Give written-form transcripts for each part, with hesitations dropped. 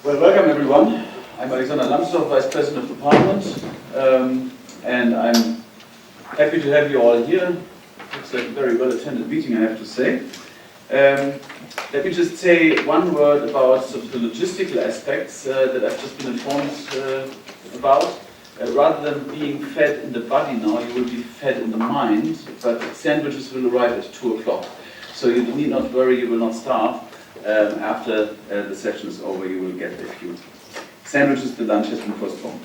Well, welcome everyone. I'm Alexander Lambsdorff, Vice President of the Parliament, and I'm happy to have you all here. It's a very well attended meeting, I have to say. Let me just say one word about sort of the logistical aspects that I've just been informed about. Rather than being fed in the body now, you will be fed in the mind, but sandwiches will arrive at 2 o'clock. So you need not worry, you will not starve. After the session is over, you will get a few sandwiches. The lunch has been postponed.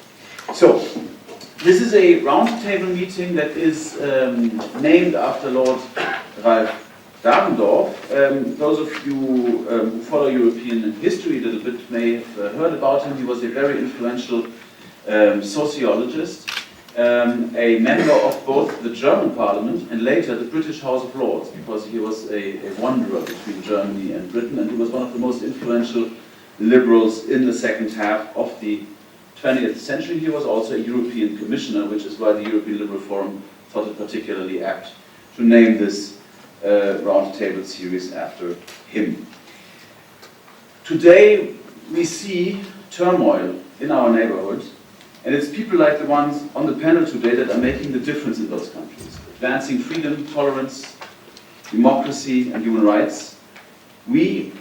So, this is a roundtable meeting that is named after Lord Ralph Dahrendorf. Those of you who follow European history a little bit may have heard about him. He was a very influential sociologist, a member of both the German Parliament and later the British House of Lords, because he was a wanderer between Germany and Britain, and he was one of the most influential liberals in the second half of the 20th century. He was also a European Commissioner, which is why the European Liberal Forum thought it particularly apt to name this roundtable series after him. Today we see turmoil in our neighborhood. And it's people like the ones on the panel today that are making the difference in those countries, advancing freedom, tolerance, democracy, and human rights. We,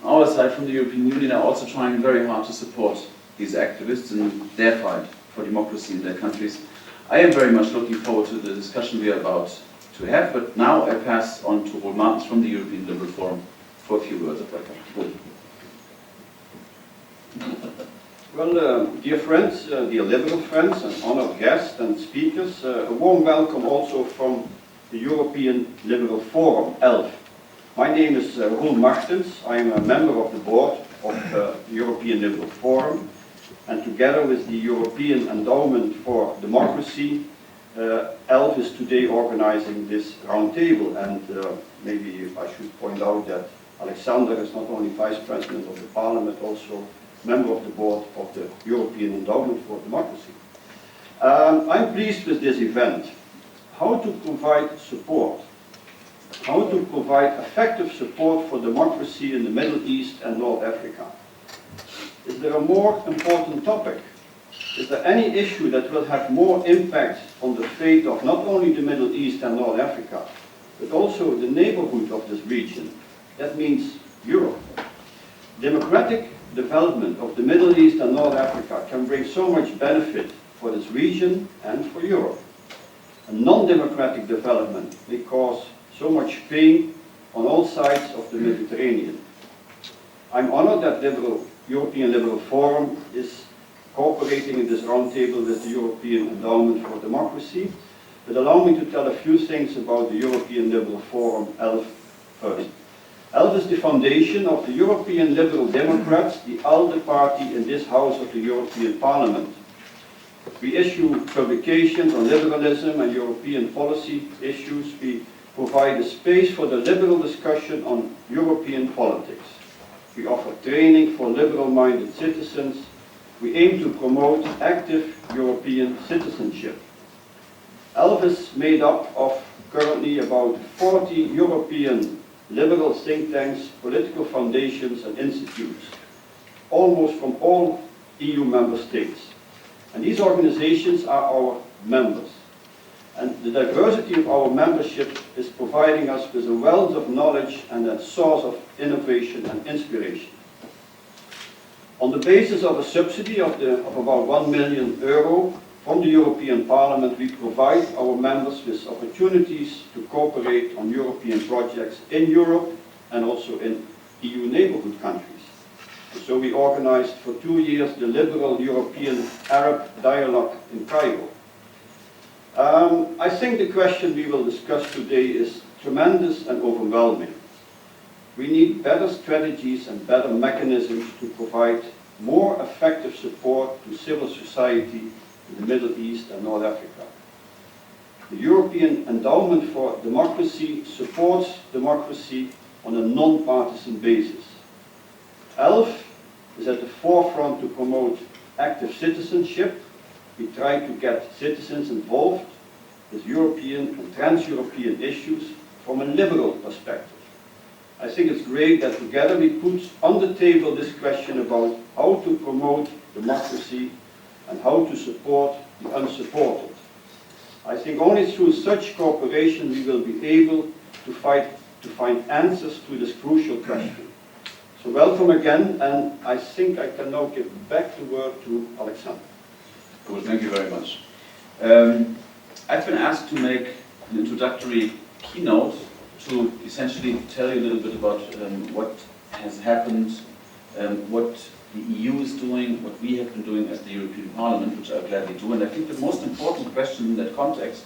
our side from the European Union, are also trying very hard to support these activists in their fight for democracy in their countries. I am very much looking forward to the discussion we are about to have, but now I pass on to Roel Martens from the European Liberal Forum for a few words of welcome. Well, dear friends, dear Liberal friends and honored guests and speakers, a warm welcome also from the European Liberal Forum, ELF. My name is Roel Martens. I am a member of the board of the European Liberal Forum, and together with the European Endowment for Democracy, ELF is today organizing this roundtable. And maybe I should point out that Alexander is not only Vice President of the Parliament, also member of the board of the European Endowment for Democracy. I'm pleased with this event. How to provide support, how to provide effective support for democracy in the Middle East and North Africa. Is there a more important topic? Is there any issue that will have more impact on the fate of not only the Middle East and North Africa, but also the neighborhood of this region? That means Europe. Democratic development of the Middle East and North Africa can bring so much benefit for this region and for Europe. A non-democratic development may cause so much pain on all sides of the Mediterranean. I'm honored that European Liberal Forum is cooperating in this roundtable with the European Endowment for Democracy, but allow me to tell a few things about the European Liberal Forum, ELF, first. ELF is the foundation of the European Liberal Democrats, the ALDE party in this House of the European Parliament. We issue publications on liberalism and European policy issues. We provide a space for the liberal discussion on European politics. We offer training for liberal-minded citizens. We aim to promote active European citizenship. ELF is made up of currently about 40 European liberal think tanks, political foundations and institutes, almost from all EU member states. And these organizations are our members. And the diversity of our membership is providing us with a wealth of knowledge and a source of innovation and inspiration. On the basis of a subsidy of about €1 million from the European Parliament, we provide our members with opportunities to cooperate on European projects in Europe and also in EU neighborhood countries. And so we organized for 2 years the Liberal European Arab Dialogue in Cairo. I think the question we will discuss today is tremendous and overwhelming. We need better strategies and better mechanisms to provide more effective support to civil society in the Middle East and North Africa. The European Endowment for Democracy supports democracy on a non-partisan basis. ELF is at the forefront to promote active citizenship. We try to get citizens involved with European and trans-European issues from a liberal perspective. I think it's great that together we put on the table this question about how to promote democracy and how to support the unsupported. I think only through such cooperation we will be able to find answers to this crucial question. So welcome again, and I think I can now give back the word to Alexander. Cool, thank you very much. I've been asked to make an introductory keynote to essentially tell you a little bit about what has happened, what the EU is doing, what we have been doing as the European Parliament, which I'll gladly do. And I think the most important question in that context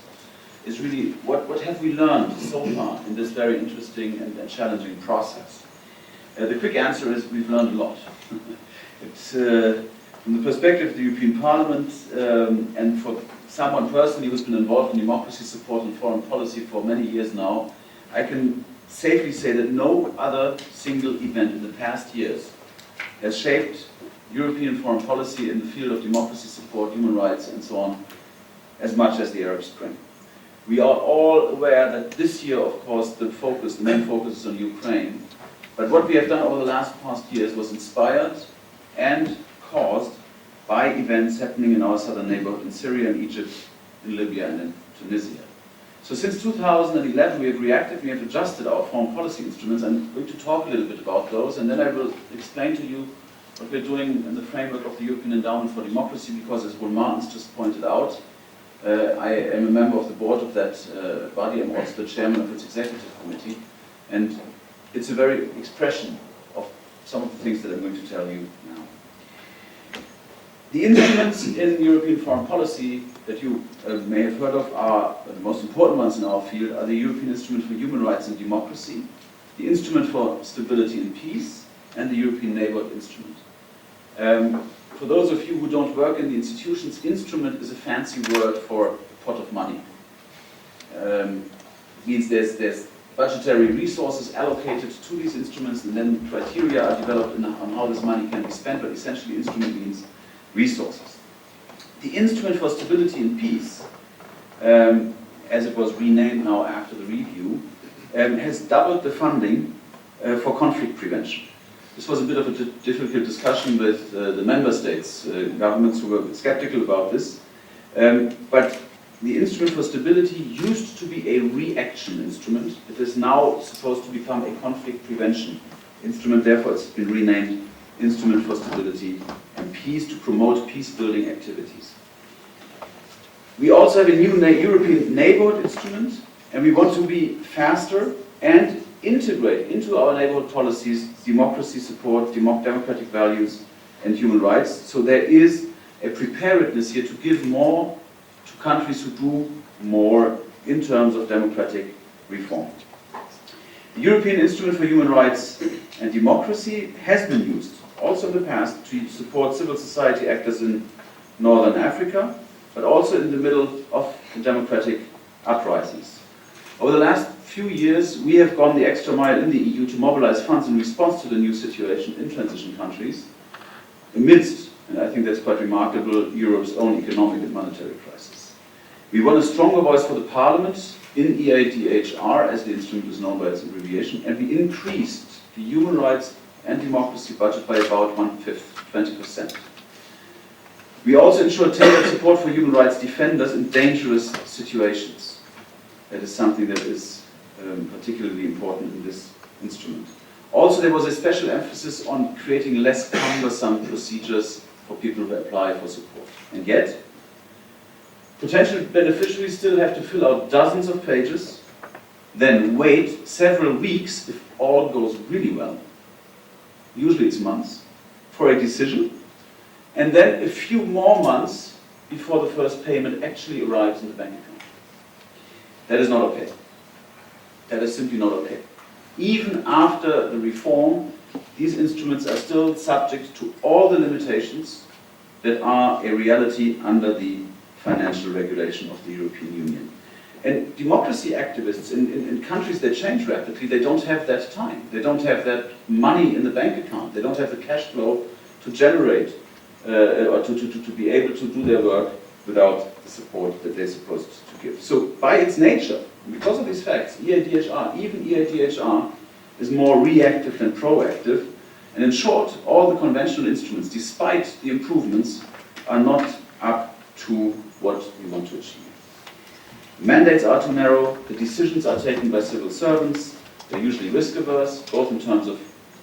is really what have we learned so far in this very interesting and challenging process? The quick answer is we've learned a lot. It's from the perspective of the European Parliament and for someone personally who's been involved in democracy support and foreign policy for many years now, I can safely say that no other single event in the past years has shaped European foreign policy in the field of democracy support, human rights and so on as much as the Arab Spring. We are all aware that this year, of course, the main focus is on Ukraine. But what we have done over the past years was inspired and caused by events happening in our southern neighborhood in Syria and Egypt, in Libya and in Tunisia. So since 2011 we have reacted, we have adjusted our foreign policy instruments, and I'm going to talk a little bit about those, and then I will explain to you what we're doing in the framework of the European Endowment for Democracy, because as Will Martins just pointed out, I am a member of the board of that body. I'm also the chairman of its executive committee, and it's a very expression of some of the things that I'm going to tell you now. The instruments in European foreign policy that you may have heard of are the most important ones in our field are the European Instrument for Human Rights and Democracy, the Instrument for Stability and Peace, and the European Neighbourhood Instrument. For those of you who don't work in the institutions, instrument is a fancy word for a pot of money. It means there's budgetary resources allocated to these instruments, and then criteria are developed on how this money can be spent, but essentially instrument means resources. The Instrument for Stability and Peace, as it was renamed now after the review, has doubled the funding for conflict prevention. This was a bit of a difficult discussion with the member states, governments who were skeptical about this. But the Instrument for Stability used to be a reaction instrument. It is now supposed to become a conflict prevention instrument. Therefore, it's been renamed Instrument for Stability and Peace to promote peace-building activities. We also have a new European Neighbourhood Instrument, and we want to be faster and integrate into our neighbourhood policies democracy support, democratic values, and human rights. So there is a preparedness here to give more to countries who do more in terms of democratic reform. The European Instrument for Human Rights and Democracy has been used also in the past to support civil society actors in Northern Africa, but also in the middle of the democratic uprisings. Over the last few years, we have gone the extra mile in the EU to mobilize funds in response to the new situation in transition countries, amidst, and I think that's quite remarkable, Europe's own economic and monetary crisis. We want a stronger voice for the Parliament in EIDHR, as the instrument is known by its abbreviation, and we increased the human rights and democracy budget by about 1/5, 20%. We also ensure tailored support for human rights defenders in dangerous situations. That is something that is particularly important in this instrument. Also, there was a special emphasis on creating less cumbersome procedures for people who apply for support. And yet, potential beneficiaries still have to fill out dozens of pages, then wait several weeks if all goes really well, usually it's months, for a decision, and then a few more months before the first payment actually arrives in the bank account. That is not okay. That is simply not okay. Even after the reform, these instruments are still subject to all the limitations that are a reality under the financial regulation of the European Union. And democracy activists in countries that change rapidly, they don't have that time. They don't have that money in the bank account. They don't have the cash flow to generate or to be able to do their work without the support that they're supposed to give. So by its nature, because of these facts, EIDHR, even EIDHR, is more reactive than proactive, And in short, all the conventional instruments, despite the improvements, are not up to what we want to achieve. Mandates are too narrow, the decisions are taken by civil servants, they're usually risk averse, both in terms of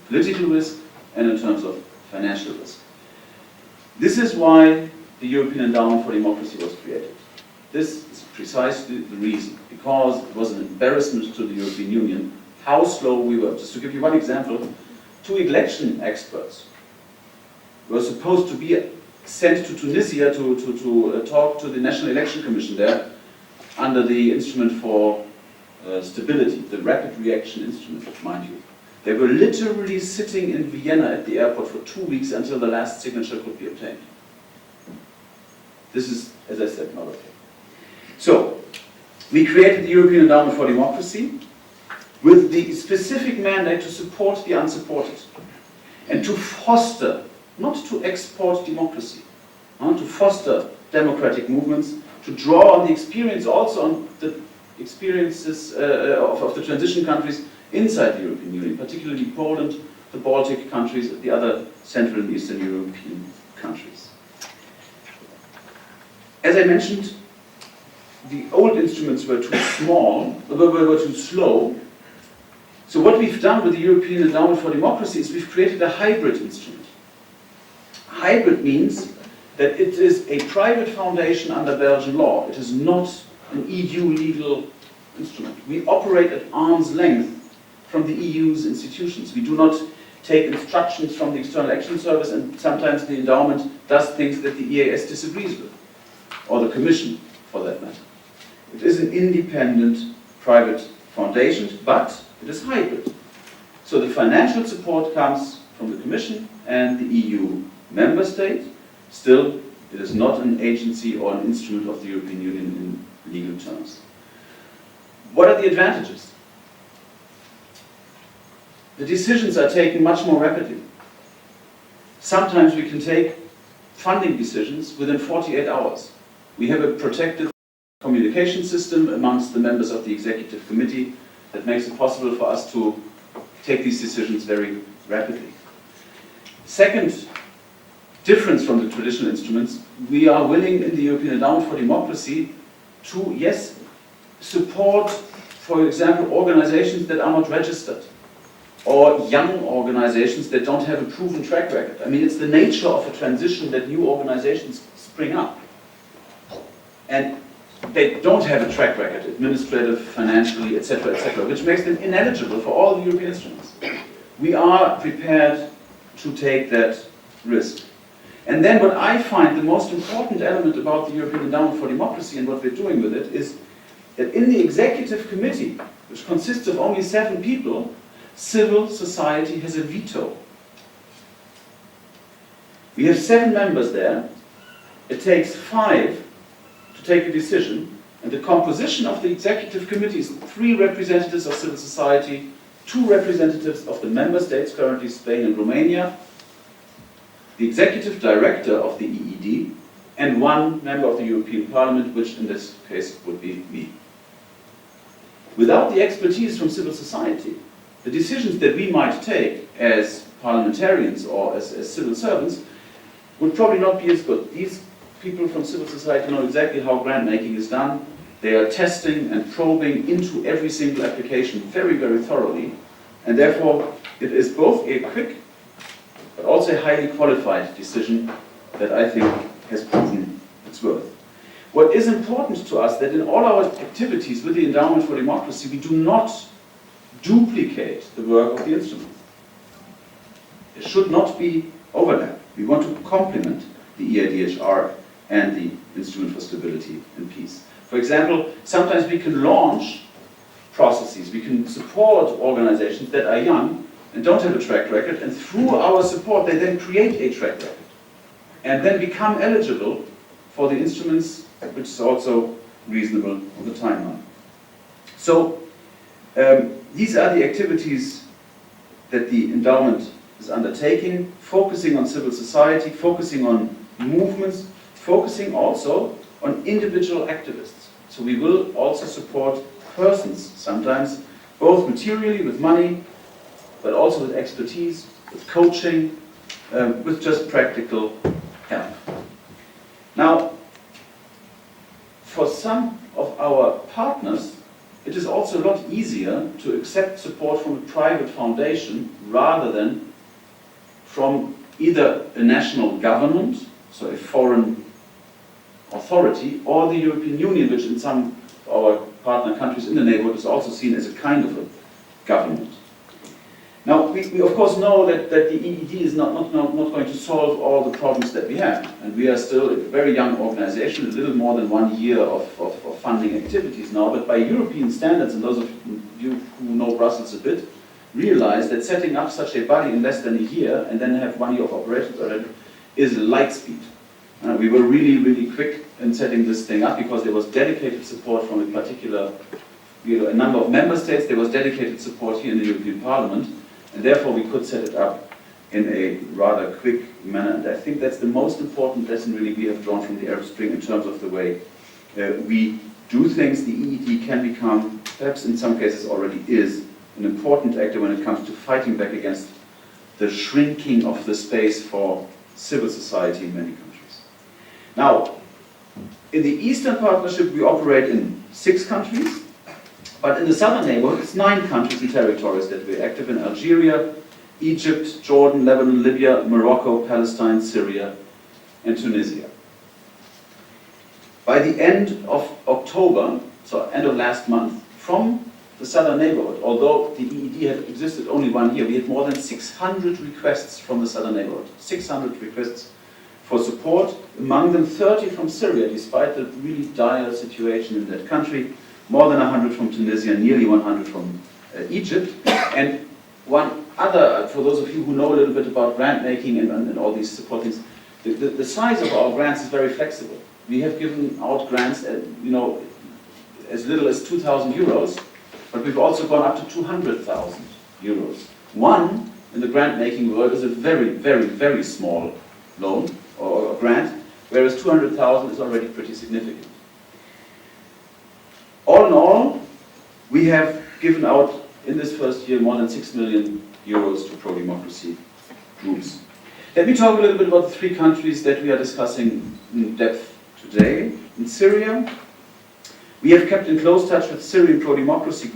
political risk and in terms of financial risk. This is why the European Endowment for Democracy was created. This is precisely the reason, because it was an embarrassment to the European Union how slow we were. Just to give you one example, 2 election experts were supposed to be sent to Tunisia to talk to the National Election Commission there under the instrument for stability, the rapid reaction instrument, mind you. They were literally sitting in Vienna at the airport for 2 weeks until the last signature could be obtained. This is, as I said, not okay. So, we created the European Endowment for Democracy with the specific mandate to support the unsupported and to foster, not to export democracy, to foster democratic movements, to draw on the experience, also on the experiences of the transition countries inside the European Union, particularly Poland, the Baltic countries, and the other Central and Eastern European countries. As I mentioned, the old instruments were too small, were too slow. So what we've done with the European Endowment for Democracy is we've created a hybrid instrument. Hybrid means that it is a private foundation under Belgian law. It is not an EU legal instrument. We operate at arm's length from the EU's institutions. We do not take instructions from the External Action Service, and sometimes the endowment does things that the EAS disagrees with, or the Commission, for that matter. It is an independent private foundation, but it is hybrid. So the financial support comes from the Commission and the EU member state. Still, it is not an agency or an instrument of the European Union in legal terms. What are the advantages? The decisions are taken much more rapidly. Sometimes we can take funding decisions within 48 hours. We have a protected communication system amongst the members of the executive committee that makes it possible for us to take these decisions very rapidly. Second difference from the traditional instruments, we are willing in the European Endowment for Democracy to, yes, support, for example, organizations that are not registered, or young organizations that don't have a proven track record. I mean, it's the nature of a transition that new organizations spring up. And they don't have a track record, administrative, financially, etc., which makes them ineligible for all the European instruments. We are prepared to take that risk. And then what I find the most important element about the European Endowment for Democracy and what we're doing with it is that in the executive committee, which consists of only 7 people, civil society has a veto. We have 7 members there. It takes 5 to take a decision, and the composition of the executive committee is 3 representatives of civil society, 2 representatives of the member states, currently Spain and Romania, the executive director of the EED, and 1 member of the European Parliament, which in this case would be me. Without the expertise from civil society, the decisions that we might take as parliamentarians or as civil servants would probably not be as good. These people from civil society know exactly how grant making is done. They are testing and probing into every single application very, very thoroughly, and therefore it is both a quick but also a highly qualified decision that I think has proven its worth. What is important to us that in all our activities with the Endowment for Democracy, we do not duplicate the work of the instrument. There should not be overlap. We want to complement the EIDHR and the Instrument for Stability and Peace. For example, sometimes we can launch processes, we can support organizations that are young and don't have a track record, and through our support they then create a track record and then become eligible for the instruments, which is also reasonable on the timeline. So these are the activities that the endowment is undertaking, focusing on civil society, focusing on movements, focusing also on individual activists. So we will also support persons, sometimes both materially with money, but also with expertise, with coaching, with just practical help. Now, for some of our partners, it is also a lot easier to accept support from a private foundation rather than from either a national government, so a foreign authority, or the European Union, which in some of our partner countries in the neighborhood is also seen as a kind of a government. Now, we of course know that the EED is not going to solve all the problems that we have, and we are still a very young organization, a little more than 1 year of funding activities now, but by European standards, and those of you who know Brussels a bit, realize that setting up such a body in less than a year, and then have 1 year of operations already, is light speed. We were really quick in setting this thing up because there was dedicated support from a particular, a number of member states. There was dedicated support here in the European Parliament, and therefore we could set it up in a rather quick manner. And I think that's the most important lesson really we have drawn from the Arab Spring in terms of the way we do things. The EED can become, perhaps in some cases already is, an important actor when it comes to fighting back against the shrinking of the space for civil society in many countries. Now, in the Eastern Partnership we operate in 6 countries, but in the southern neighborhood it's 9 countries and territories that we're active in: Algeria, Egypt, Jordan, Lebanon, Libya, Morocco, Palestine, Syria, and Tunisia. By the end of October, so end of last month, from the southern neighborhood, although the EED had existed only 1 year, we had more than 600 requests from the southern neighborhood. 600 requests for support, among them 30 from Syria, despite the really dire situation in that country, more than 100 from Tunisia, nearly 100 from Egypt, and one other, for those of you who know a little bit about grant making and all these support things, the size of our grants is very flexible. We have given out grants at, as little as 2,000 euros, but we've also gone up to 200,000 euros. One, in the grant making world, is a very small loan or grant, whereas 200,000 is already pretty significant. All in all, we have given out in this first year more than 6 million euros to pro-democracy groups. Let me talk a little bit about the 3 countries that we are discussing in depth today. In Syria, we have kept in close touch with Syrian pro-democracy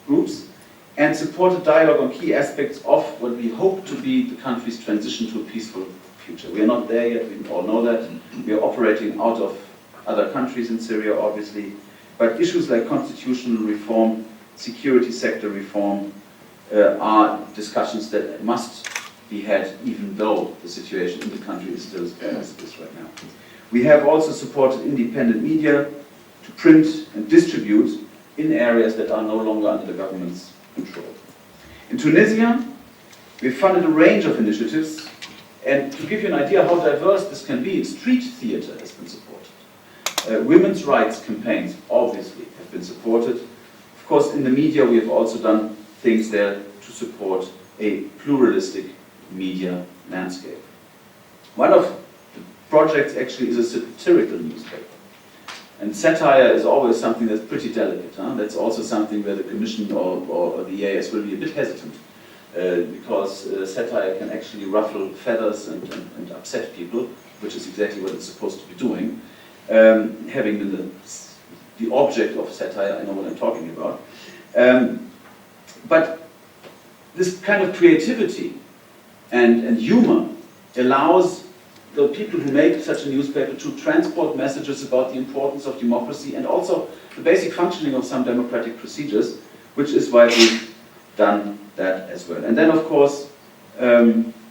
groups and supported dialogue on key aspects of what we hope to be the country's transition to a peaceful future. We are not there yet, we all know that. We are operating out of other countries in Syria, obviously, but issues like constitutional reform, security sector reform are discussions that must be had even though the situation in the country is still as bad as it is right now. We have also supported independent media to print and distribute in areas that are no longer under the government's control. In Tunisia, we funded a range of initiatives, and to give you an idea how diverse this can be, street theater has been supported. Women's rights campaigns, obviously, have been supported. Of course, in the media, we have also done things there to support a pluralistic media landscape. One of the projects actually is a satirical newspaper. And satire is always something that's pretty delicate. That's also something where the Commission or the EAS will be a bit hesitant, because satire can actually ruffle feathers and upset people, which is exactly what it's supposed to be doing. Having been the object of satire, I know what I'm talking about. But this kind of creativity and humor allows the people who make such a newspaper to transport messages about the importance of democracy and also the basic functioning of some democratic procedures, which is why we've done that as well. And then, of course,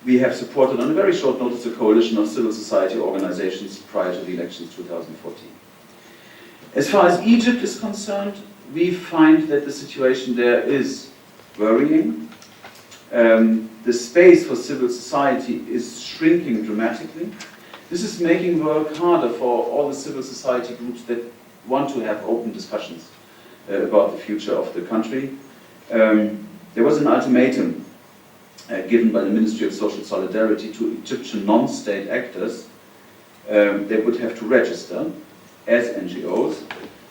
we have supported on a very short notice a coalition of civil society organizations prior to the elections 2014. As far as Egypt is concerned, we find that the situation there is worrying. The space for civil society is shrinking dramatically. This is making work harder for all the civil society groups that want to have open discussions about the future of the country. There was an ultimatum given by the Ministry of Social Solidarity to Egyptian non-state actors. They would have to register as NGOs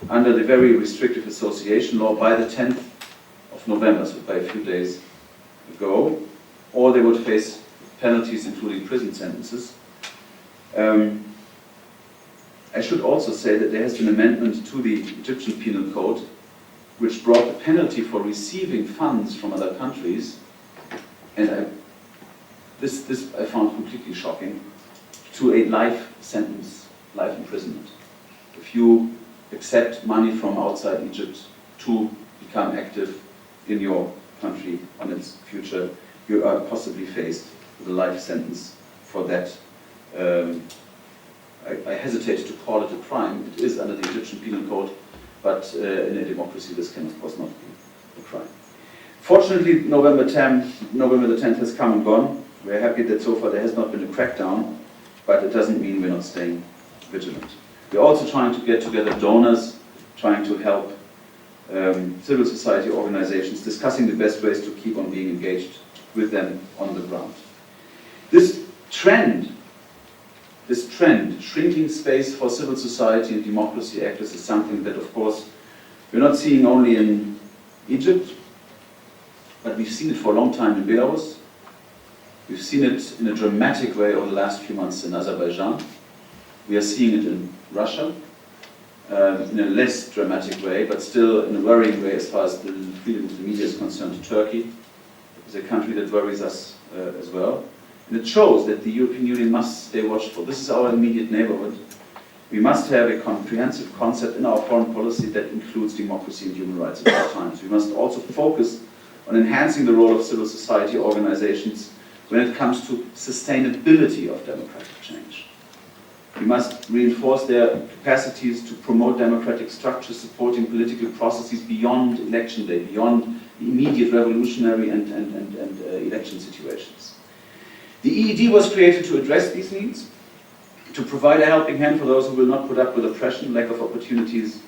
under the very restrictive association law by the 10th of November, so by a few days ago. or they would face penalties including prison sentences. I should also say that there has been an amendment to the Egyptian Penal Code which brought the penalty for receiving funds from other countries, and this I found completely shocking, to a life sentence, life imprisonment. If you accept money from outside Egypt to become active in your country on its future, you are possibly faced with a life sentence for that. I hesitate to call it a crime. It is under the Egyptian Penal Code, but in a democracy this can of course not be a crime. Fortunately, November the 10th has come and gone. We're happy that so far there has not been a crackdown, but it doesn't mean we're not staying vigilant. We're also trying to get together donors, trying to help civil society organizations, discussing the best ways to keep on being engaged with them on the ground. This trend, shrinking space for civil society and democracy actors, is something that, of course, we're not seeing only in Egypt, but we've seen it for a long time in Belarus. We've seen it in a dramatic way over the last few months in Azerbaijan. We are seeing it in Russia, in a less dramatic way, but still in a worrying way as far as the freedom of the media is concerned. Turkey is a country that worries us as well. And it shows that the European Union must stay watchful. This is our immediate neighborhood. We must have a comprehensive concept in our foreign policy that includes democracy and human rights at all times. We must also focus on enhancing the role of civil society organizations when it comes to sustainability of democratic change. We must reinforce their capacities to promote democratic structures supporting political processes beyond election day, beyond the immediate revolutionary and election situations. The EED was created to address these needs, to provide a helping hand for those who will not put up with oppression, lack of opportunities,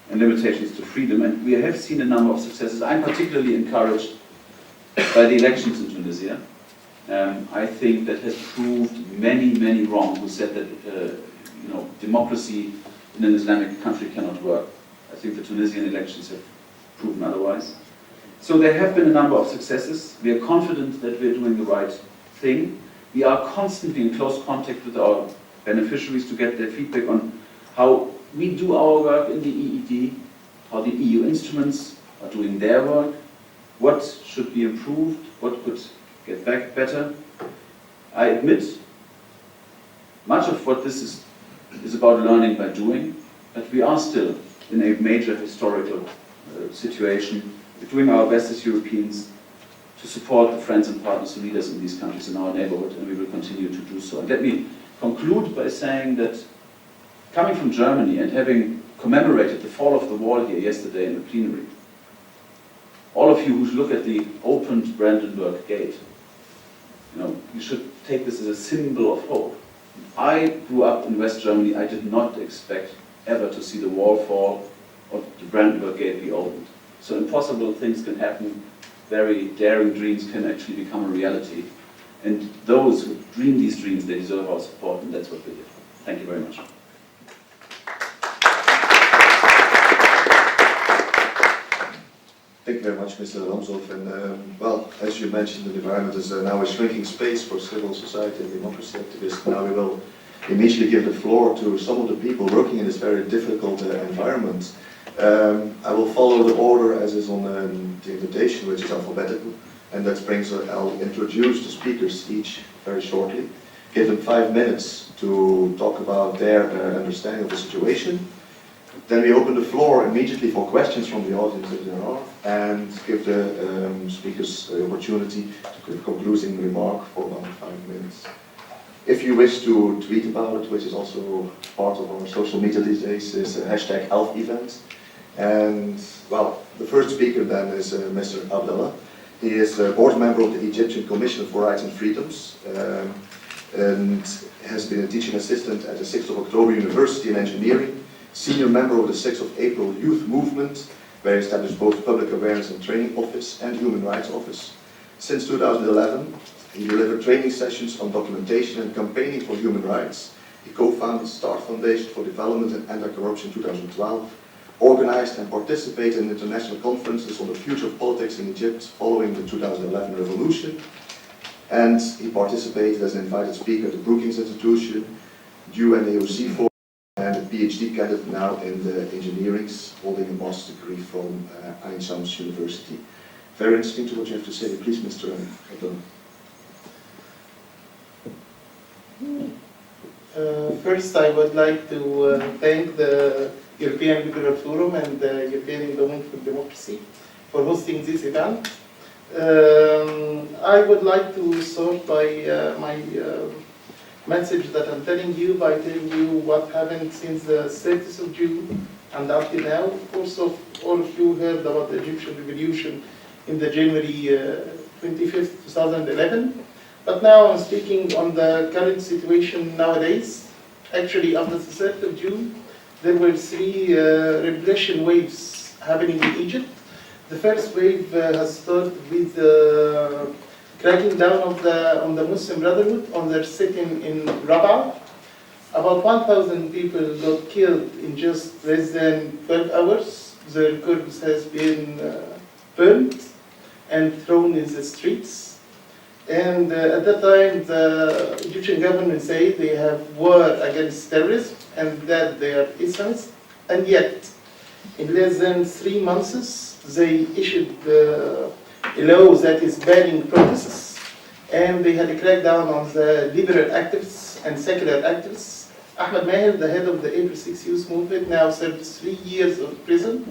and limitations to freedom. And we have seen a number of successes. I'm particularly encouraged by the elections in Tunisia. I think that has proved many wrong who said that democracy in an Islamic country cannot work. I think the Tunisian elections have proven otherwise. So there have been a number of successes. We are confident that we are doing the right thing. We are constantly in close contact with our beneficiaries to get their feedback on how we do our work in the EED, how the EU instruments are doing their work, what should be improved, what could get back better. I admit much of what this is about learning by doing, but we are still in a major historical situation. We're doing our best as Europeans to support the friends and partners who lead us in these countries in our neighborhood, and we will continue to do so. And let me conclude by saying that coming from Germany and having commemorated the fall of the wall here yesterday in the plenary, all of you who look at the opened Brandenburg Gate, you should take this as a symbol of hope. I grew up in West Germany. I did not expect ever to see the wall fall or the Brandenburg Gate be opened. So impossible things can happen. Very daring dreams can actually become a reality. And those who dream these dreams, they deserve our support, and that's what we're here for. Thank you very much. Thank you very much, Mr. Ramsdorff. And well, as you mentioned, the environment is now a shrinking space for civil society and democracy activists. Now we will immediately give the floor to some of the people working in this very difficult environment. I will follow the order as is on the invitation, which is alphabetical, and that brings I'll introduce the speakers each very shortly, give them 5 minutes to talk about their understanding of the situation. Then we open the floor immediately for questions from the audience if there are, and give the speakers the opportunity to give a concluding remark for about 5 minutes. If you wish to tweet about it, which is also part of our social media these days, is hashtag #ElfEvent. And well, the first speaker then is Mr. Abdallah. He is a board member of the Egyptian Commission for Rights and Freedoms, and has been a teaching assistant at the 6th of October University in Engineering, senior member of the 6th of April Youth Movement, where he established both Public Awareness and Training Office and Human Rights Office. Since 2011, he delivered training sessions on documentation and campaigning for human rights. He co-founded START Foundation for Development and Anti-Corruption in 2012, organized and participated in international conferences on the future of politics in Egypt following the 2011 revolution. And he participated as an invited speaker at the Brookings Institution, UNAOC Forum, and a PhD candidate now in the engineerings, holding a master's degree from Ain Shams University. Very interesting to what you have to say. Please, Mr. Abdullah. First, I would like to thank the European Liberal Forum and the European Endowment for Democracy for hosting this event. I would like to start by my message that I'm telling you by telling you what happened since the 30th of June and up to now. Of course, all of you heard about the Egyptian revolution in the January 25th, 2011. But now I'm speaking on the current situation nowadays. Actually, after the 3rd of June, there were 3 repression waves happening in Egypt. The first wave has started with cracking down on the Muslim Brotherhood on their sitting in Rabaa. About 1,000 people got killed in just less than 12 hours. Their corpse has been burned and thrown in the streets. And at that time, the Egyptian government said they have war against terrorism and that they are Islamists. And yet, in less than 3 months, they issued a law that is banning protests. And they had a crackdown on the liberal activists and secular activists. Ahmed Maher, the head of the April 6 Youth Movement, now served 3 years of prison.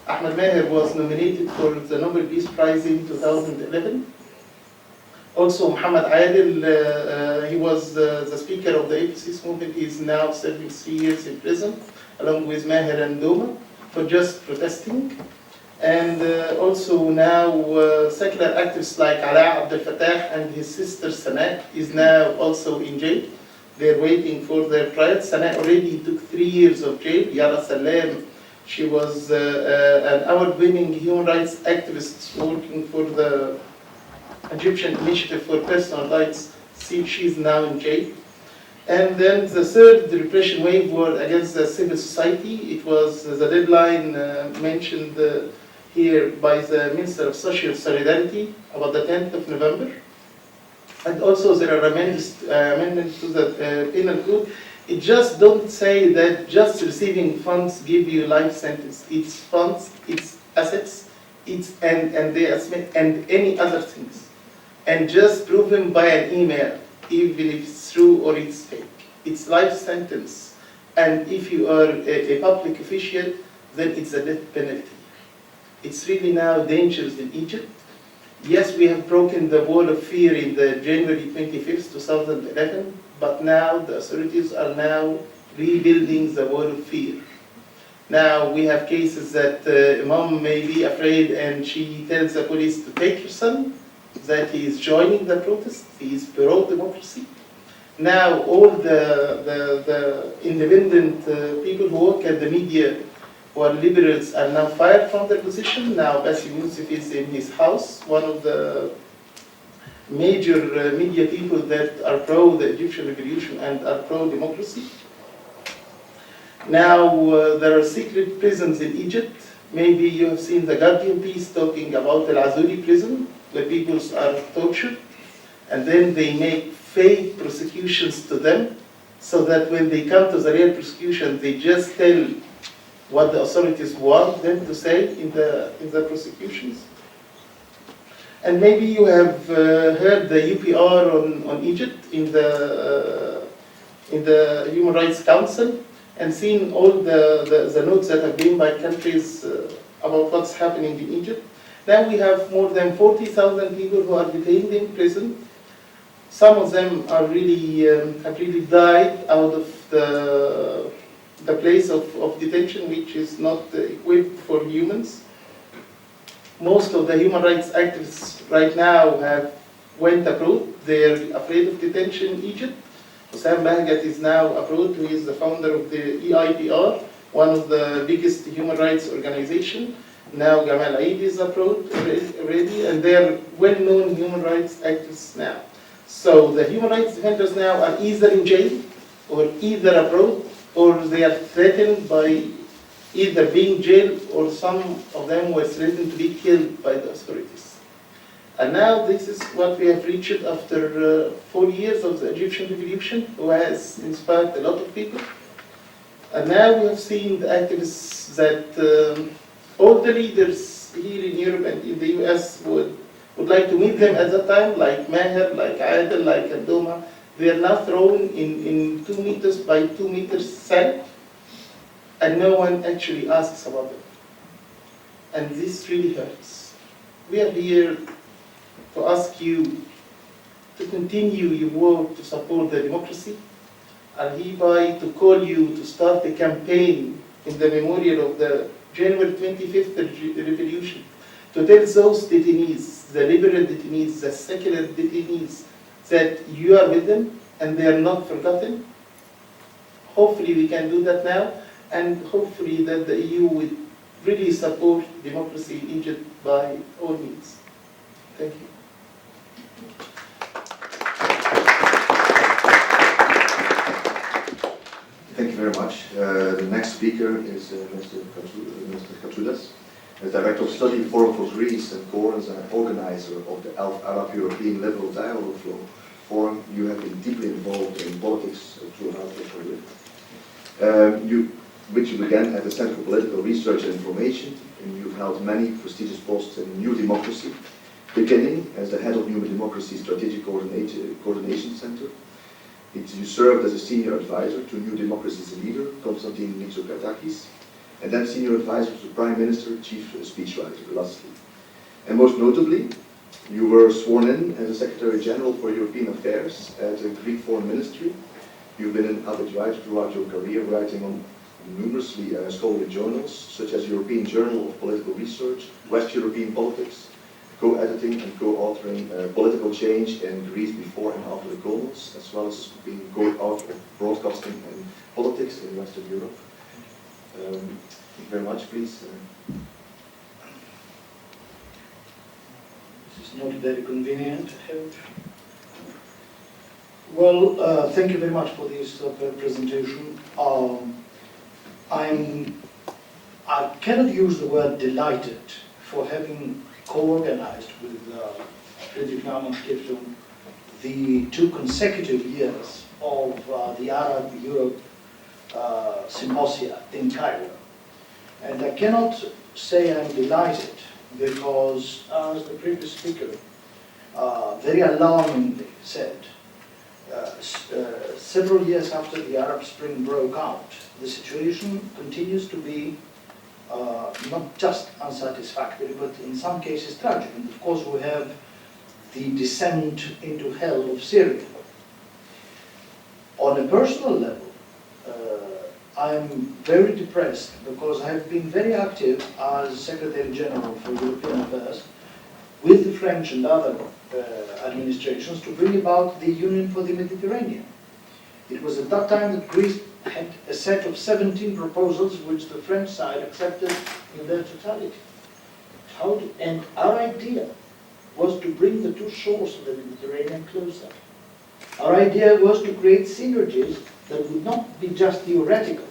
Ahmed Maher was nominated for the Nobel Peace Prize in 2011. Also, Muhammad Adil, he was the speaker of the April 6 Movement. He is now serving 3 years in prison, along with Maher and Doma, for just protesting. And also now secular activists like Ala Abdel Fattah and his sister Sana is now also in jail. They're waiting for their trial. Sana already took 3 years of jail. Yara Salam, she was an award-winning human rights activist working for the Egyptian Initiative for Personal Rights. She's now in jail. And then the third repression wave was against the civil society. It was the deadline mentioned here by the Minister of Social Solidarity about the 10th of November. And also there are amendments to the penal code. It just don't say that just receiving funds give you life sentence. It's funds, it's assets, and any other things. And just proven by an email, even if it's true or it's fake. It's life sentence. And if you are a public official, then it's a death penalty. It's really now dangerous in Egypt. Yes, we have broken the wall of fear in the January 25th, 2011, but now the authorities are now rebuilding the wall of fear. Now we have cases that mom may be afraid and she tells the police to take her son, that he is joining the protest, he is pro-democracy. Now all the independent people who work at the media who are liberals are now fired from their position. Now Bassem Youssef is in his house, one of the major media people that are pro the Egyptian revolution and are pro-democracy. Now there are secret prisons in Egypt. Maybe you have seen the Guardian piece talking about Al Azuri prison, where people are tortured, and then they make fake prosecutions to them, so that when they come to the real prosecution, they just tell what the authorities want them to say in the prosecutions. And maybe you have heard the UPR on Egypt in the Human Rights Council and seen all the notes that have been by countries about what's happening in Egypt. Now we have more than 40,000 people who are detained in prison. Some of them are really have really died out of the place of detention, which is not equipped for humans. Most of the human rights activists right now have went abroad. They're afraid of detention in Egypt. Sam Bahgat is now abroad, who is the founder of the EIPR, one of the biggest human rights organizations. Now Gamal Eid is abroad already, and they're well-known human rights activists now. So the human rights defenders now are either in jail, or either abroad, or they are threatened by either being jailed, or some of them were threatened to be killed by the authorities. And now this is what we have reached after 4 years of the Egyptian revolution, who has inspired a lot of people. And now we have seen the activists that all the leaders here in Europe and in the US would like to meet them at that time, like Maher, like Adel, like Abdoma. They are now thrown in 2 meters by 2 meters cell, and no one actually asks about it. And this really hurts. We are here to ask you to continue your work to support the democracy, and hereby to call you to start a campaign in the memorial of the January 25th revolution, to tell those detainees, the liberal detainees, the secular detainees, that you are with them and they are not forgotten. Hopefully we can do that now, and hopefully that the EU will really support democracy in Egypt by all means. Thank you. Thank you very much. The next speaker is Mr. Katoudas, as Director of Study Forum for Greece and organizer of the Arab-European Liberal Dialogue Forum. You have been deeply involved in politics throughout your career. Which you began at the Center for Political Research and Information, and you've held many prestigious posts in New Democracy, beginning as the head of New Democracy Strategic Coordination Center. You served as a senior advisor to New Democracy's leader, Konstantin Mitsotakis, and then senior advisor to the Prime Minister, chief speechwriter, lastly. And most notably, you were sworn in as a Secretary General for European Affairs at the Greek Foreign Ministry. You've been an avid writer throughout your career, writing on numerously scholarly journals, such as European Journal of Political Research, West European Politics, co-editing and co-authoring Political Change in Greece before and after the Commons, as well as being co-author of Broadcasting and Politics in Western Europe. Thank you very much, please. This is not very convenient. Well, thank you very much for this presentation. I cannot use the word delighted for having co-organized with Friedrich Naumann Stiftung the 2 consecutive years of the Arab Europe Symposia in Cairo. And I cannot say I'm delighted because, as the previous speaker very alarmingly said, several years after the Arab Spring broke out, the situation continues to be not just unsatisfactory, but in some cases tragic. And of course we have the descent into hell of Syria. On a personal level, I'm very depressed because I have been very active as Secretary General for European Affairs with the French and other administrations to bring about the Union for the Mediterranean. It was at that time that Greece had a set of 17 proposals which the French side accepted in their totality. And our idea was to bring the 2 shores of the Mediterranean closer. Our idea was to create synergies that would not be just theoretical,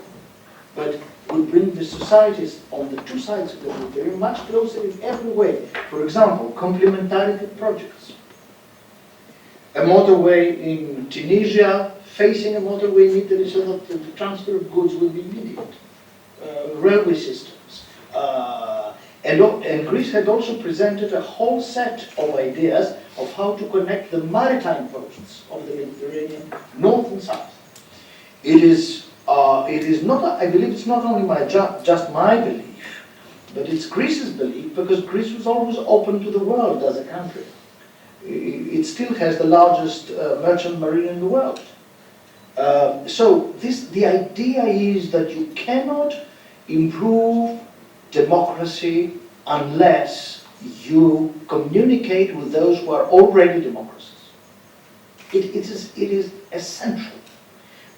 but would bring the societies on the 2 sides of the Mediterranean much closer in every way. For example, complementarity projects. A motorway in Tunisia facing a motorway in Italy so that the transfer of goods will be immediate. Railway systems. And Greece had also presented a whole set of ideas of how to connect the maritime coasts of the Mediterranean, north and south. It is not, I believe it's not only just my belief, but it's Greece's belief, because Greece was always open to the world as a country. It still has the largest merchant marine in the world. So the idea is that you cannot improve democracy unless you communicate with those who are already democracies. It is essential.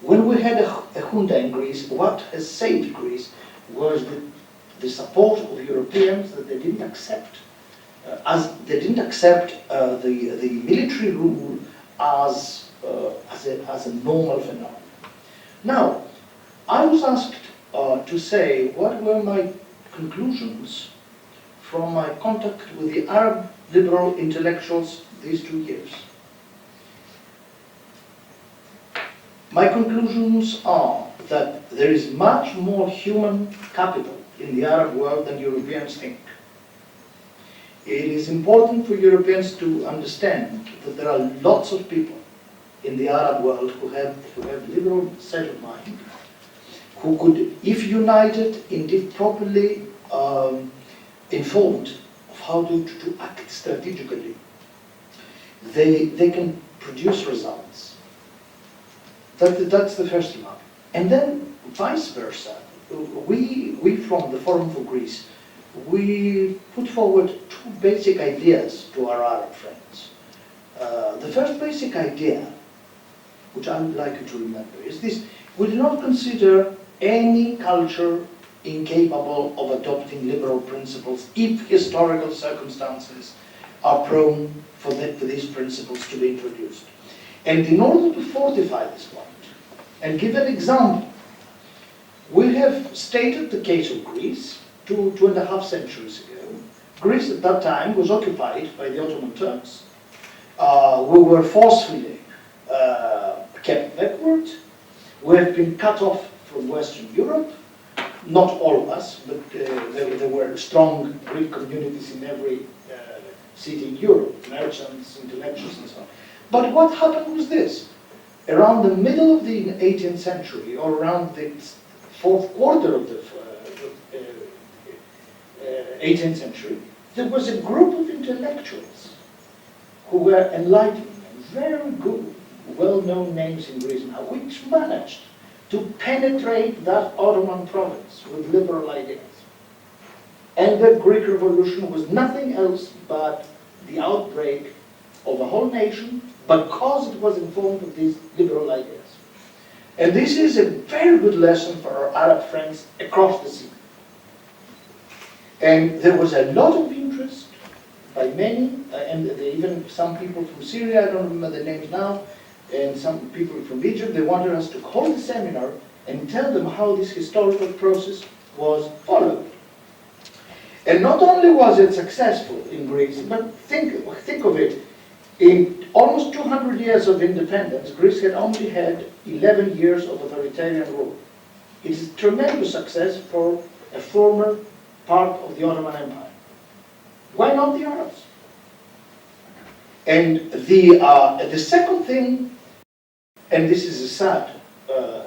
When we had a junta in Greece, what has saved Greece was the support of Europeans that they didn't accept. As they didn't accept the military rule as a normal phenomenon. Now, I was asked to say what were my conclusions from my contact with the Arab liberal intellectuals these 2 years. My conclusions are that there is much more human capital in the Arab world than Europeans think. It is important for Europeans to understand that there are lots of people in the Arab world who have liberal set of mind, who could, if united, indeed properly informed of how to act strategically, they can produce results. That's the first remark. And then vice versa. We from the Forum for Greece, we put forward 2 basic ideas to our Arab friends. The first basic idea, which I would like you to remember, is this: we do not consider any culture incapable of adopting liberal principles if historical circumstances are prone for these principles to be introduced. And in order to fortify this point and give an example, we have stated the case of Greece 2.5 centuries ago. Greece at that time was occupied by the Ottoman Turks. We were forcefully kept backward. We have been cut off from Western Europe. Not all of us, but there were strong Greek communities in every city in Europe, merchants, intellectuals, and so on. But what happened was this: around the middle of the 18th century, or around the 4th quarter of the 18th century, there was a group of intellectuals who were enlightened, very good, well-known names in Greece now, which managed to penetrate that Ottoman province with liberal ideas. And the Greek Revolution was nothing else but the outbreak of a whole nation because it was informed of these liberal ideas. And this is a very good lesson for our Arab friends across the sea. And there was a lot of interest by many, and even some people from Syria, I don't remember the names now, and some people from Egypt. They wanted us to hold a seminar and tell them how this historical process was followed. And not only was it successful in Greece, but think of it, in almost 200 years of independence, Greece had only had 11 years of authoritarian rule. It is a tremendous success for a former part of the Ottoman Empire. Why not the Arabs? And the second thing, and this is a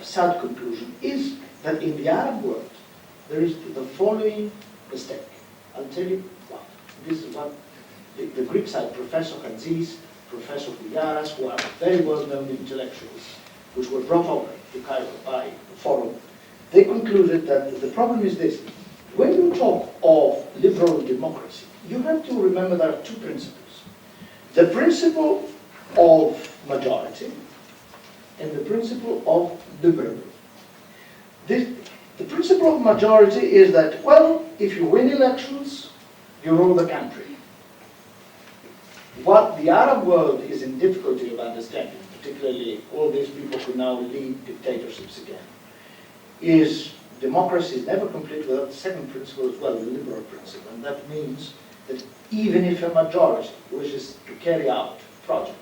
sad conclusion, is that in the Arab world there is the following mistake. I'll tell you what. This is what the Greek side, Professor Hadzis, Professor Kouliaras, who are very well-known intellectuals, which were brought over to Cairo by the Forum, they concluded that the problem is this: when you talk of liberal democracy, you have to remember there are 2 principles. The principle of majority and the principle of liberalism. The principle of majority is that, well, if you win elections, you rule the country. What the Arab world is in difficulty of understanding, particularly all these people who now lead dictatorships again, is democracy is never complete without the second principle as well, the liberal principle. And that means that even if a majority wishes to carry out a project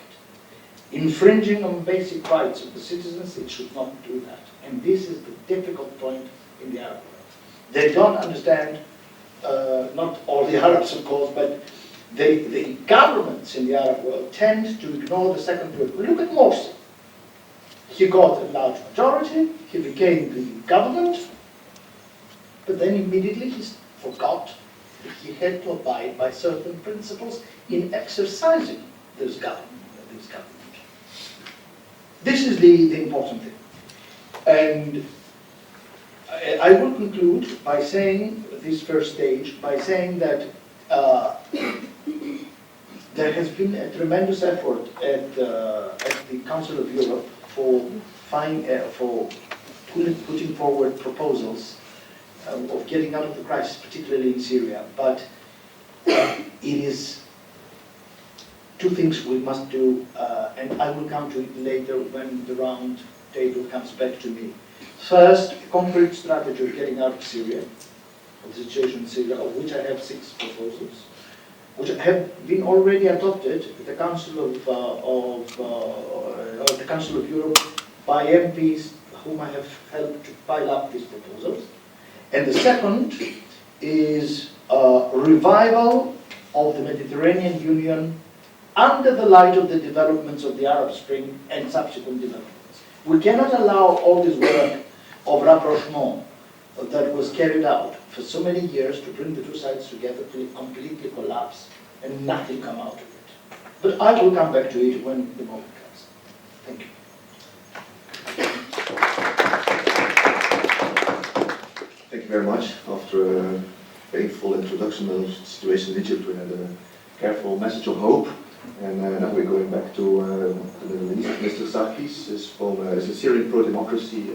infringing on basic rights of the citizens, it should not do that. And this is the difficult point in the Arab world. They don't understand, not all the Arabs of course, but the governments in the Arab world tend to ignore the second principle. Look at Morsi. He got a large majority, he became the government, but then immediately he forgot that he had to abide by certain principles in exercising this government. This is the important thing. And I will conclude by saying, this first stage, by saying that there has been a tremendous effort at the Council of Europe for putting forward proposals of getting out of the crisis, particularly in Syria. But it is 2 things we must do, and I will come to it later when the round table comes back to me. First, a concrete strategy of getting out of Syria. of the situation in Syria, of which I have 6 proposals, which have been already adopted at the Council of Europe by MPs whom I have helped to pile up these proposals. And the second is a revival of the Mediterranean Union under the light of the developments of the Arab Spring and subsequent developments. We cannot allow all this work of rapprochement that was carried out for so many years to bring the two sides together to completely collapse and nothing come out of it. But I will come back to it when the moment comes. Thank you. Thank you very much. After a painful introduction of the situation in Egypt, we had a careful message of hope. And now we're going back to the Middle East. Mr. Sarkis is a Syrian pro-democracy,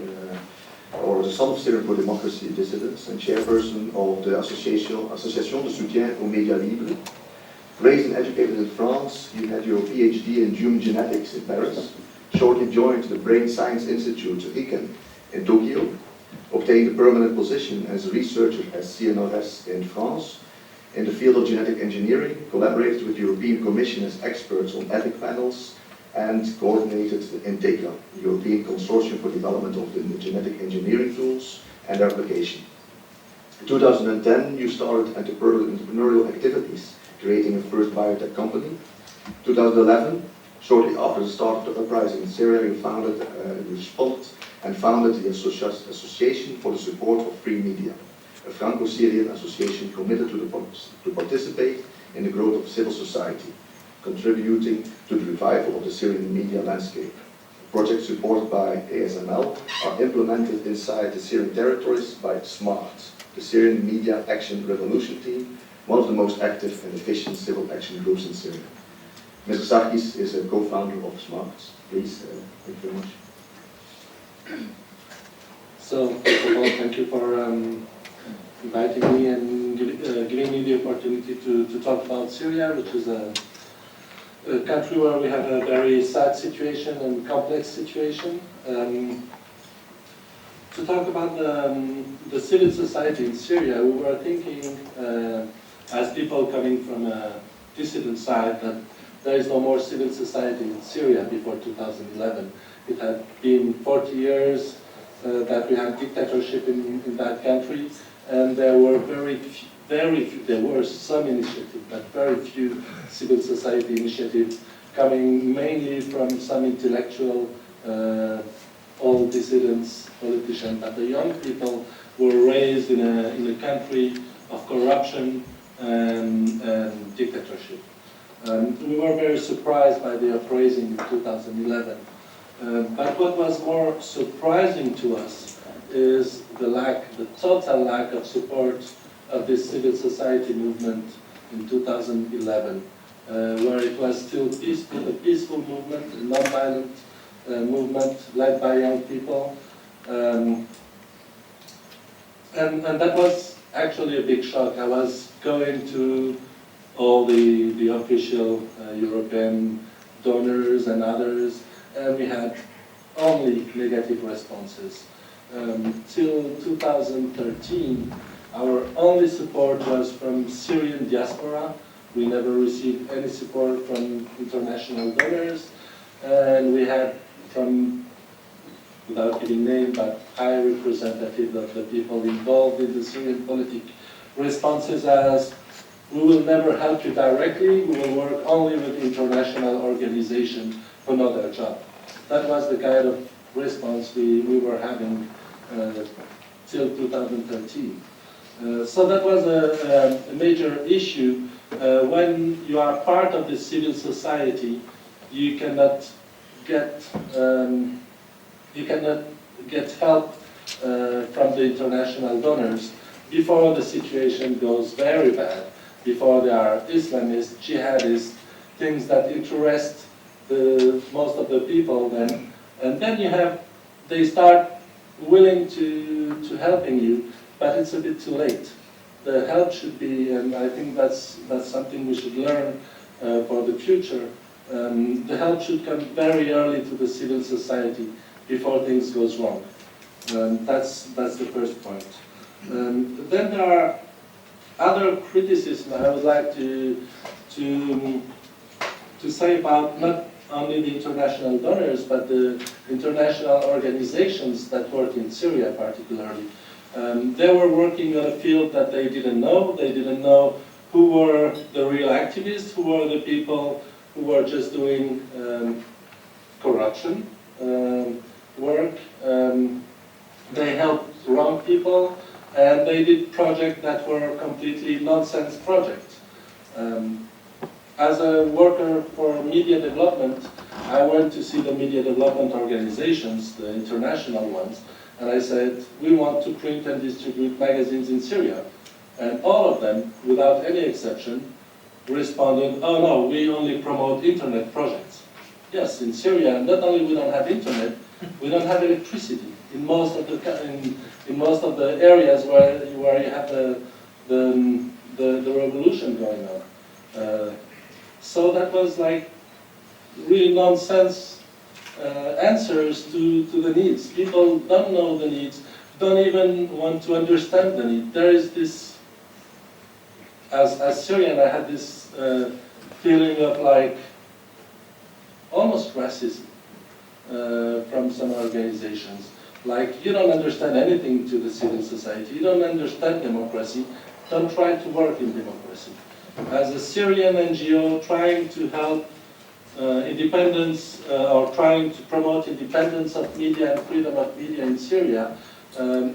or the son of Syrian pro-democracy dissidents, and chairperson of the Association de Soutien aux Médias Libres. Raised and educated in France, you had your PhD in human genetics in Paris. Shortly joined the Brain Science Institute, RIKEN, in Tokyo. Obtained a permanent position as a researcher at CNRS in France. In the field of genetic engineering, collaborated with the European Commission as experts on ethic panels, and coordinated the INTECA, the European Consortium for Development of the Genetic Engineering Tools and their application. In 2010, you started entrepreneurial activities, creating a first biotech company. 2011, shortly after the start of the uprising in Syria, you responded and founded the Association for the Support of Free Media, a Franco-Syrian association committed to participate in the growth of civil society, contributing to the revival of the Syrian media landscape. Projects supported by ASML are implemented inside the Syrian territories by SMART, the Syrian Media Action Revolution Team, one of the most active and efficient civil action groups in Syria. Mr. Sarkis is a co-founder of SMART. Please, thank you very much. So, first of all, thank you for inviting me and giving me the opportunity to talk about Syria, which is a country where we have a very sad situation and complex situation. To talk about the civil society in Syria, we were thinking, as people coming from a dissident side, that there is no more civil society in Syria before 2011. It had been 40 years that we had dictatorship in that country, and there were very few, there were some initiatives, but very few civil society initiatives coming mainly from some intellectual, old dissidents, politicians, but the young people were raised in a country of corruption and dictatorship. We were very surprised by the uprising in 2011. But what was more surprising to us is the total lack of support of this civil society movement in 2011, where it was still a peaceful movement, a non-violent movement led by young people. And that was actually a big shock. I was going to all the official European donors and others, and we had only negative responses. Till 2013, our only support was from Syrian diaspora. We never received any support from international donors, and we had from, without giving name, but high representative of the people involved in the Syrian politics, responses as, we will never help you directly, we will work only with international organizations for not their job. That was the kind of response we were having till 2013. So that was a major issue. When you are part of the civil society, you cannot get help from the international donors before the situation goes very bad, before there are Islamists, jihadists, things that interest most of the people then, and then they start willing to helping you, but it's a bit too late. The help should be, and I think that's something we should learn for the future. The help should come very early to the civil society before things goes wrong. That's the first point. Then there are other criticisms I would like to say about not only the international donors, but the international organizations that work in Syria particularly. They were working on a field that they didn't know. They didn't know who were the real activists, who were the people who were just doing corruption work. They helped wrong people, and they did projects that were completely nonsense projects. As a worker for media development, I went to see the media development organizations, the international ones, and I said, we want to print and distribute magazines in Syria. And all of them, without any exception, responded, oh no, we only promote internet projects. Yes, in Syria, not only we don't have internet, we don't have electricity in most of the in most of the areas where you have the revolution going on. So that was like really nonsense answers to the needs. People don't know the needs, don't even want to understand the need. There is this, as Syrian, I had this feeling of like almost racism from some organizations. Like, you don't understand anything to the civil society, you don't understand democracy, don't try to work in democracy. As a Syrian NGO trying to help independence or trying to promote independence of media and freedom of media in Syria,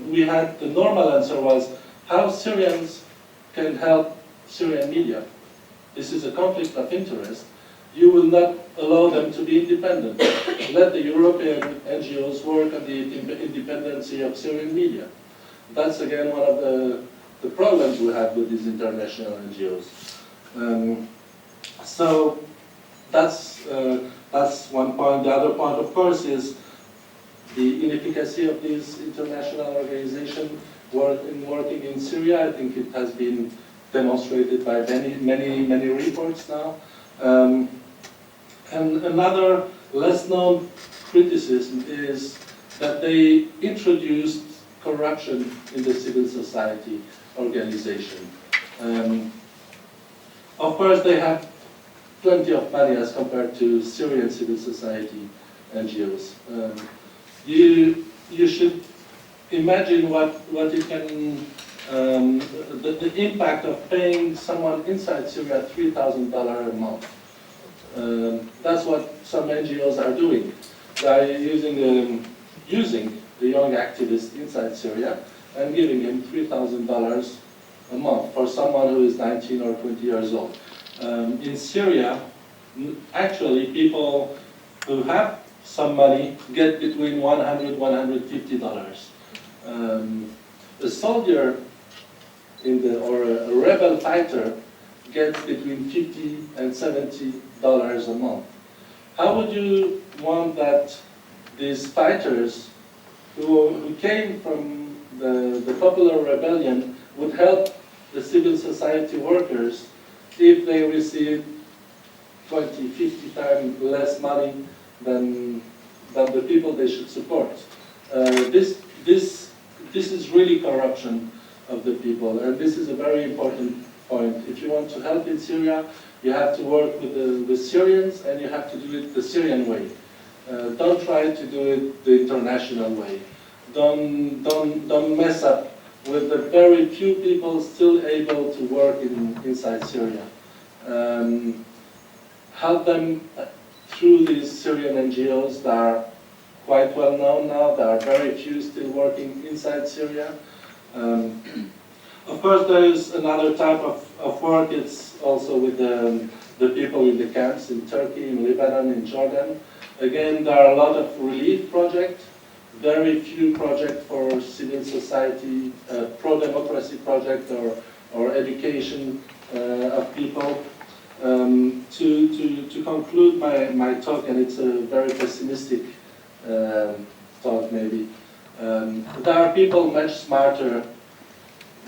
we had the normal answer was how Syrians can help Syrian media. This is a conflict of interest. You will not allow them to be independent. Let the European NGOs work on the independency of Syrian media. That's again one of the problems we have with these international NGOs. So that's one point. The other point, of course, is the inefficacy of these international organizations working in Syria. I think it has been demonstrated by many reports now. And another less known criticism is that they introduced corruption in the civil society organization. Of course, they have plenty of money as compared to Syrian civil society NGOs. You should imagine what you can, the impact of paying someone inside Syria $3,000 a month. That's what some NGOs are doing. They are using the young activist inside Syria and giving him $3,000 a month for someone who is 19 or 20 years old. In Syria, actually, people who have some money get between $100 $150. A soldier or a rebel fighter gets between $50 and $70 a month. How would you want that these fighters who came from the popular rebellion would help the civil society workers if they receive 20, 50 times less money than the people they should support? This is really corruption of the people, and this is a very important point. If you want to help in Syria, you have to work with the Syrians, and you have to do it the Syrian way. Don't try to do it the international way. Don't mess up with the very few people still able to work inside Syria. Help them through these Syrian NGOs that are quite well known now. There are very few still working inside Syria. Of course, there is another type of work. It's also with the people in the camps in Turkey, in Lebanon, in Jordan. Again, there are a lot of relief projects, very few projects for civil society, pro-democracy project or education of people. To conclude my talk, and it's a very pessimistic talk maybe, there are people much smarter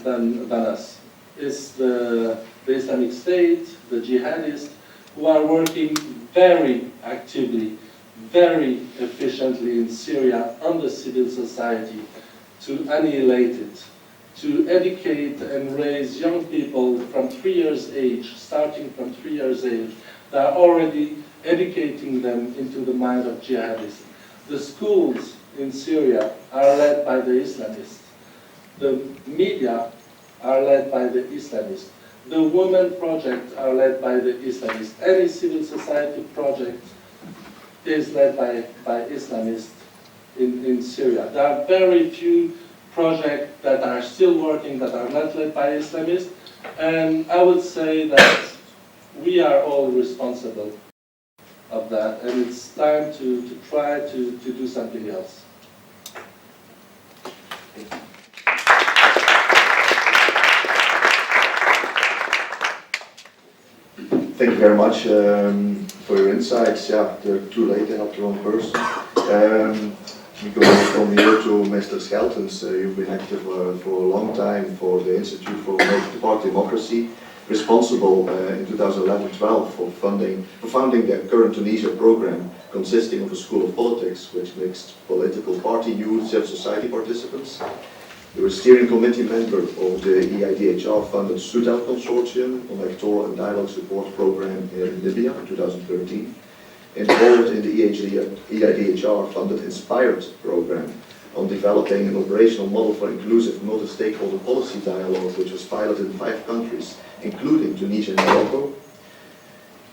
than us. It's the Islamic State, the jihadists, who are working very actively, very efficiently in Syria on the civil society to annihilate it, to educate and raise young people from 3 years age, starting from 3 years age, that are already educating them into the mind of jihadism. The schools in Syria are led by the Islamists. The media are led by the Islamists. The women projects are led by the Islamists. Any civil society project is led by Islamists in Syria. There are very few projects that are still working that are not led by Islamists, and I would say that we are all responsible of that, and it's time to try to do something else. Thank you very much for your insights. Yeah, they're too late, they helped the wrong person. We go from here to Mr. Scheltens. You've been active for a long time for the Institute for Multi-Party Democracy, responsible in 2011-12 for founding the current Tunisia program, consisting of a school of politics, which mixed political party, youth, civil society participants. You were a steering committee member of the EIDHR-funded SUDEL Consortium on Electoral and Dialogue Support Program in Libya in 2013. Involved in the EIDHR-funded Inspired program on developing an operational model for inclusive multi-stakeholder policy dialogue, which was piloted in 5 countries, including Tunisia and Morocco.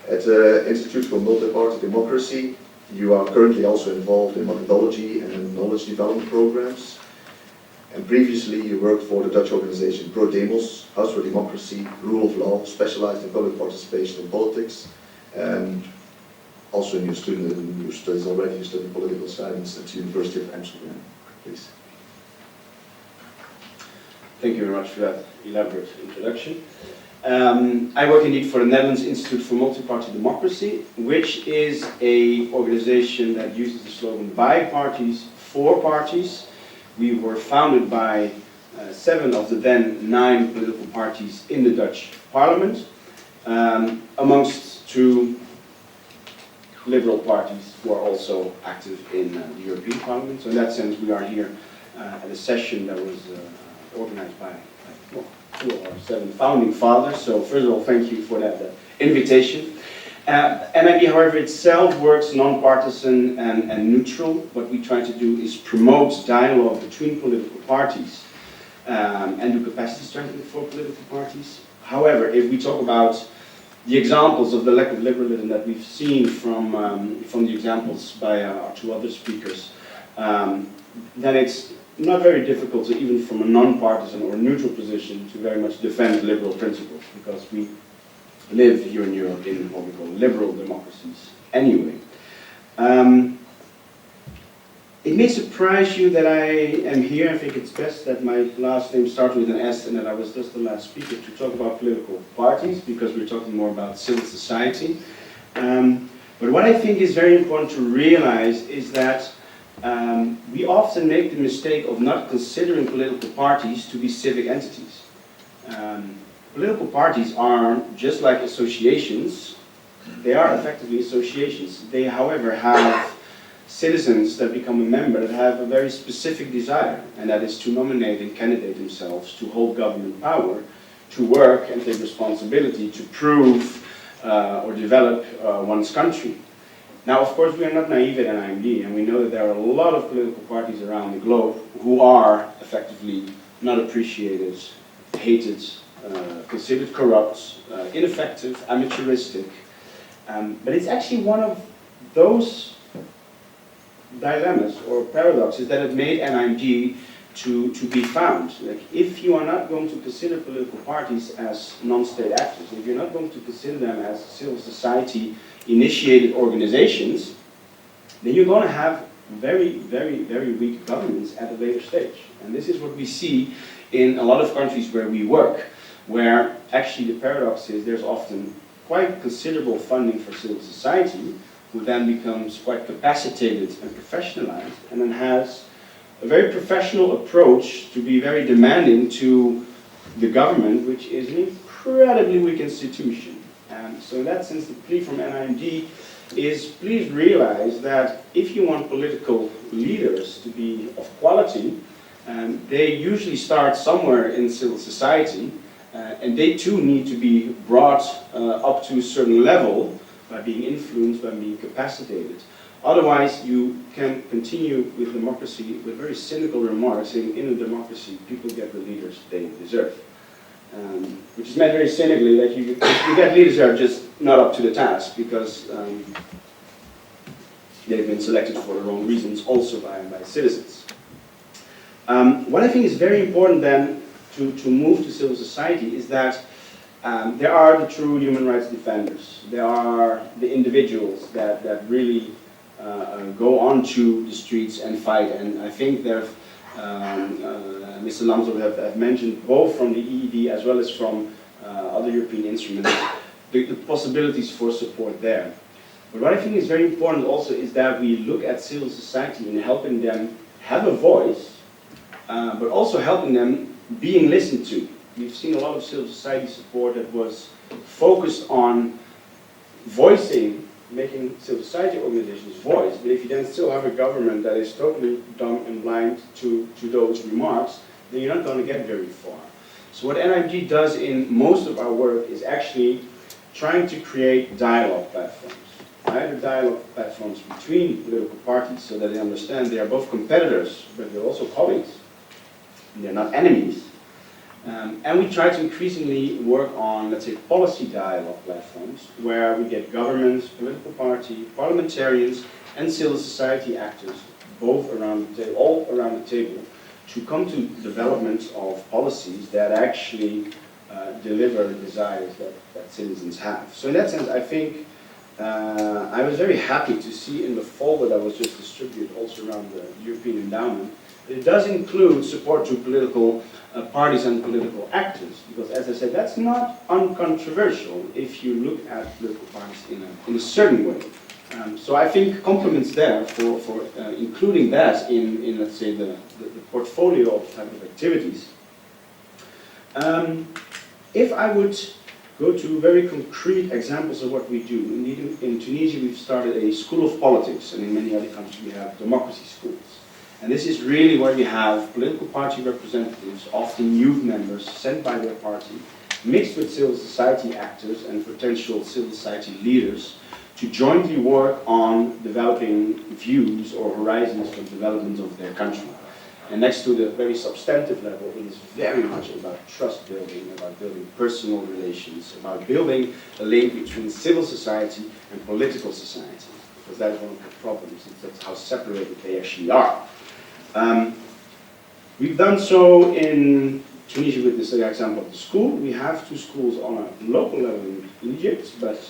At the Institute for Multi-Party Democracy, you are currently also involved in methodology and knowledge development programs. And previously you worked for the Dutch organization Pro Demos, House for Democracy, Rule of Law, specialized in public participation in politics, and also in your studies already, you studied political science at the University of Amsterdam. Please. Thank you very much for that elaborate introduction. I work indeed for the Netherlands Institute for Multi-Party Democracy, which is an organization that uses the slogan by parties, for parties. We were founded by 7 of the then 9 political parties in the Dutch parliament, amongst 2 liberal parties who are also active in the European Parliament. So in that sense, we are here at a session that was organized by 2 of our 7 founding fathers. So first of all, thank you for that invitation. NIB, however, itself works non-partisan and neutral. What we try to do is promote dialogue between political parties and do capacity strengthening for political parties. However, if we talk about the examples of the lack of liberalism that we've seen from the examples by our 2 other speakers, then it's not very difficult to, even from a non-partisan or neutral position, to very much defend liberal principles, because we live here in Europe in what we call liberal democracies anyway. It may surprise you that I am here. I think it's best that my last name starts with an S and that I was just the last speaker to talk about political parties, because we're talking more about civil society. But what I think is very important to realize is that we often make the mistake of not considering political parties to be civic entities. Political parties are just like associations. They are effectively associations. They, however, have citizens that become a member that have a very specific desire, and that is to nominate and candidate themselves to hold government power, to work and take responsibility to prove or develop one's country. Now, of course, we are not naive at NIMD, and we know that there are a lot of political parties around the globe who are effectively not appreciated, hated, considered corrupt, ineffective, amateuristic. But it's actually one of those dilemmas or paradoxes that have made NIMD to be found. Like, if you are not going to consider political parties as non-state actors, if you're not going to consider them as civil society initiated organizations, then you're going to have very, very, very weak governments at a later stage. And this is what we see in a lot of countries where we work, where actually the paradox is there's often quite considerable funding for civil society, who then becomes quite capacitated and professionalized, and then has a very professional approach to be very demanding to the government, which is an incredibly weak institution. And so in that sense, the plea from NIMD is, please realize that if you want political leaders to be of quality, they usually start somewhere in civil society, and they too need to be brought up to a certain level by being influenced, by being capacitated. Otherwise, you can continue with democracy with very cynical remarks saying in a democracy people get the leaders they deserve. Which is meant very cynically that you get leaders that are just not up to the task because they've been selected for the wrong reasons also by citizens. What I think is very important then to move to civil society is that there are the true human rights defenders. There are the individuals that really go onto the streets and fight. And I think there, Mr. Lambsdorff have mentioned both from the EED as well as from other European instruments, the possibilities for support there. But what I think is very important also is that we look at civil society and helping them have a voice, but also helping them being listened to. We've seen a lot of civil society support that was focused on voicing, making civil society organizations voice, but if you then still have a government that is totally dumb and blind to those remarks, then you're not going to get very far. So what NIG does in most of our work is actually trying to create dialogue platforms. Either dialogue platforms between political parties so that they understand they are both competitors, but they're also colleagues. They're not enemies. And we try to increasingly work on, let's say, policy dialogue platforms where we get governments, political party, parliamentarians, and civil society actors, both around the table, all around the table, to come to development of policies that actually deliver the desires that citizens have. So in that sense, I think I was very happy to see in the folder that was just distributed also around the European Endowment, that it does include support to political parties and political actors, because as I said, that's not uncontroversial if you look at political parties in a certain way. So I think compliments there for including that in let's say, the portfolio of type of activities. If I would go to very concrete examples of what we do, in Tunisia we've started a school of politics, and in many other countries we have democracy schools. And this is really where you have political party representatives, often youth members, sent by their party, mixed with civil society actors and potential civil society leaders, to jointly work on developing views or horizons for development of their country. And next to the very substantive level, it is very much about trust building, about building personal relations, about building a link between civil society and political society, because that is one of the problems, that's how separated they actually are. We've done so in Tunisia with this example of the school. We have two schools on a local level in Egypt, but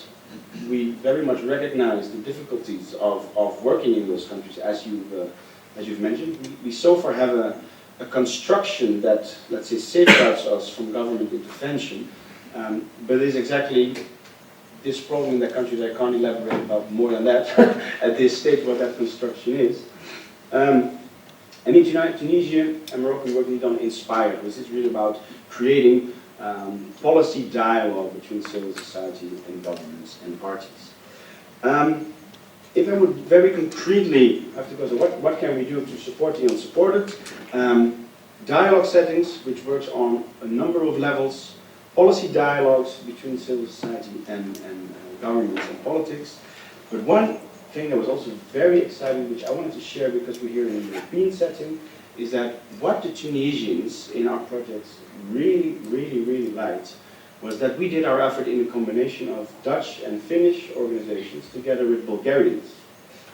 we very much recognize the difficulties of working in those countries, as you've mentioned. We so far have a construction that, let's say, safeguards us from government intervention, but it is exactly this problem in that country that I can't elaborate about more than that at this stage, what that construction is. And in Tunisia and Morocco, we work really on Inspire. This is really about creating policy dialogue between civil society and governments and parties. If I would very concretely have to go, so what can we do to support the unsupported? Dialogue settings, which works on a number of levels, policy dialogues between civil society and governments and politics. But one thing that was also very exciting, which I wanted to share because we're here in a European setting, is that what the Tunisians in our projects really liked was that we did our effort in a combination of Dutch and Finnish organizations together with Bulgarians.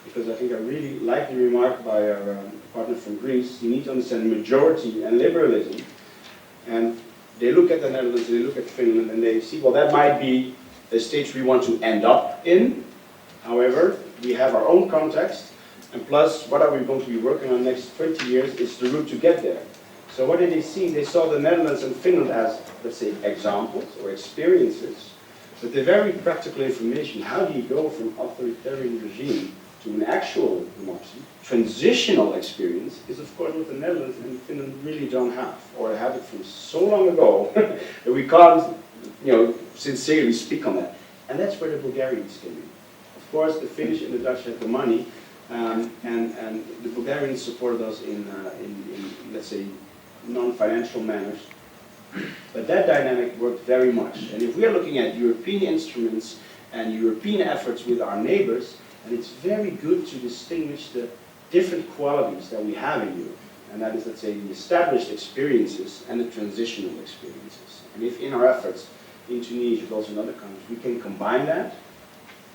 Because I think I really like the remark by our partner from Greece, you need to understand majority and liberalism. And they look at the Netherlands, they look at Finland, and they see, well, that might be a stage we want to end up in. However, we have our own context, and plus, what are we going to be working on the next 20 years is the route to get there. So what did they see? They saw the Netherlands and Finland as, let's say, examples or experiences, but the very practical information, how do you go from authoritarian regime to an actual democracy, transitional experience, is of course what the Netherlands and Finland really don't have, or have it from so long ago that we can't, sincerely speak on that. And that's where the Bulgarians came in. Of course, the Finnish and the Dutch had the money, and the Bulgarians supported us in let's say, non-financial manners. But that dynamic worked very much. And if we are looking at European instruments and European efforts with our neighbors, and it's very good to distinguish the different qualities that we have in Europe. And that is, let's say, the established experiences and the transitional experiences. And if in our efforts in Tunisia, but also in other countries, we can combine that.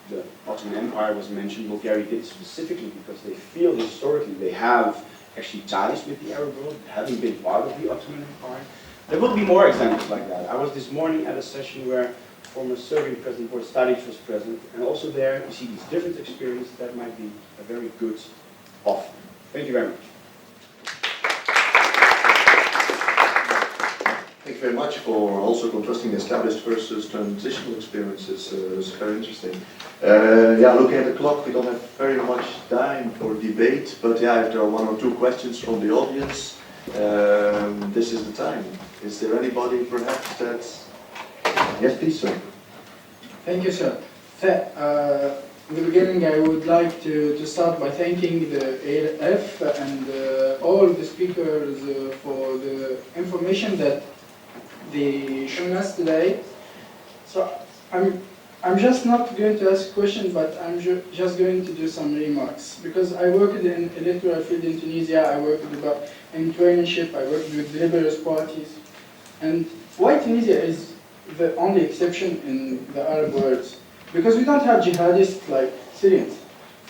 The Ottoman Empire was mentioned. Bulgaria did it specifically because they feel historically they have actually ties with the Arab world, having been part of the Ottoman Empire. There will be more examples like that. I was this morning at a session where former Serbian President Boris Tadic was present, and also there you see these different experiences that might be a very good offer. Thank you very much. Thank you very much for also contrasting established versus transitional experiences. It's very interesting. Yeah, looking at the clock, we don't have very much time for debate, but yeah, if there are one or two questions from the audience, this is the time. Is there anybody perhaps that's... Yes, please, sir. Thank you, sir. In the beginning, I would like to start by thanking the ALF and all the speakers for the information that they shown us today. So I'm just not going to ask questions, but I'm just going to do some remarks. Because I worked in electoral field in Tunisia, I worked in traineeship, I worked with liberal parties. And why Tunisia is the only exception in the Arab world? Because we don't have jihadists like Syrians.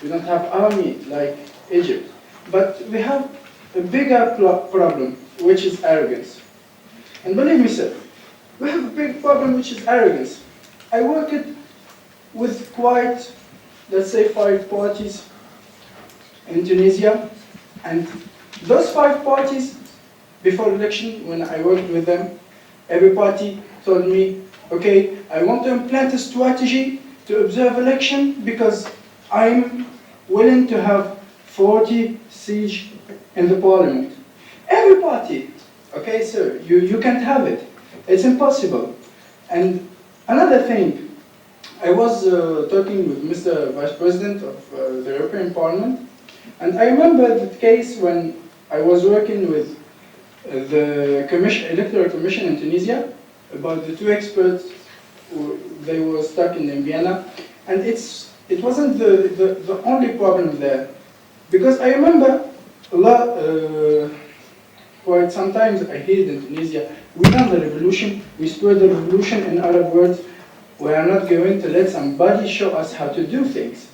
We don't have army like Egypt. But we have a bigger problem, which is arrogance. And believe me, sir, we have a big problem, which is arrogance. I worked with quite, let's say, 5 parties in Tunisia, and those 5 parties, before election, when I worked with them, every party told me, okay, I want to implement a strategy to observe election because I'm willing to have 40 seats in the parliament. Every party. Okay, sir, you can't have it. It's impossible. And another thing, I was talking with Mr. Vice President of the European Parliament, and I remember the case when I was working with the Electoral Commission in Tunisia about the 2 experts they were stuck in Vienna, and it wasn't the only problem there, because I remember a lot. Quite sometimes I hear it in Tunisia, we done the revolution, we spread the revolution in Arab words, we are not going to let somebody show us how to do things.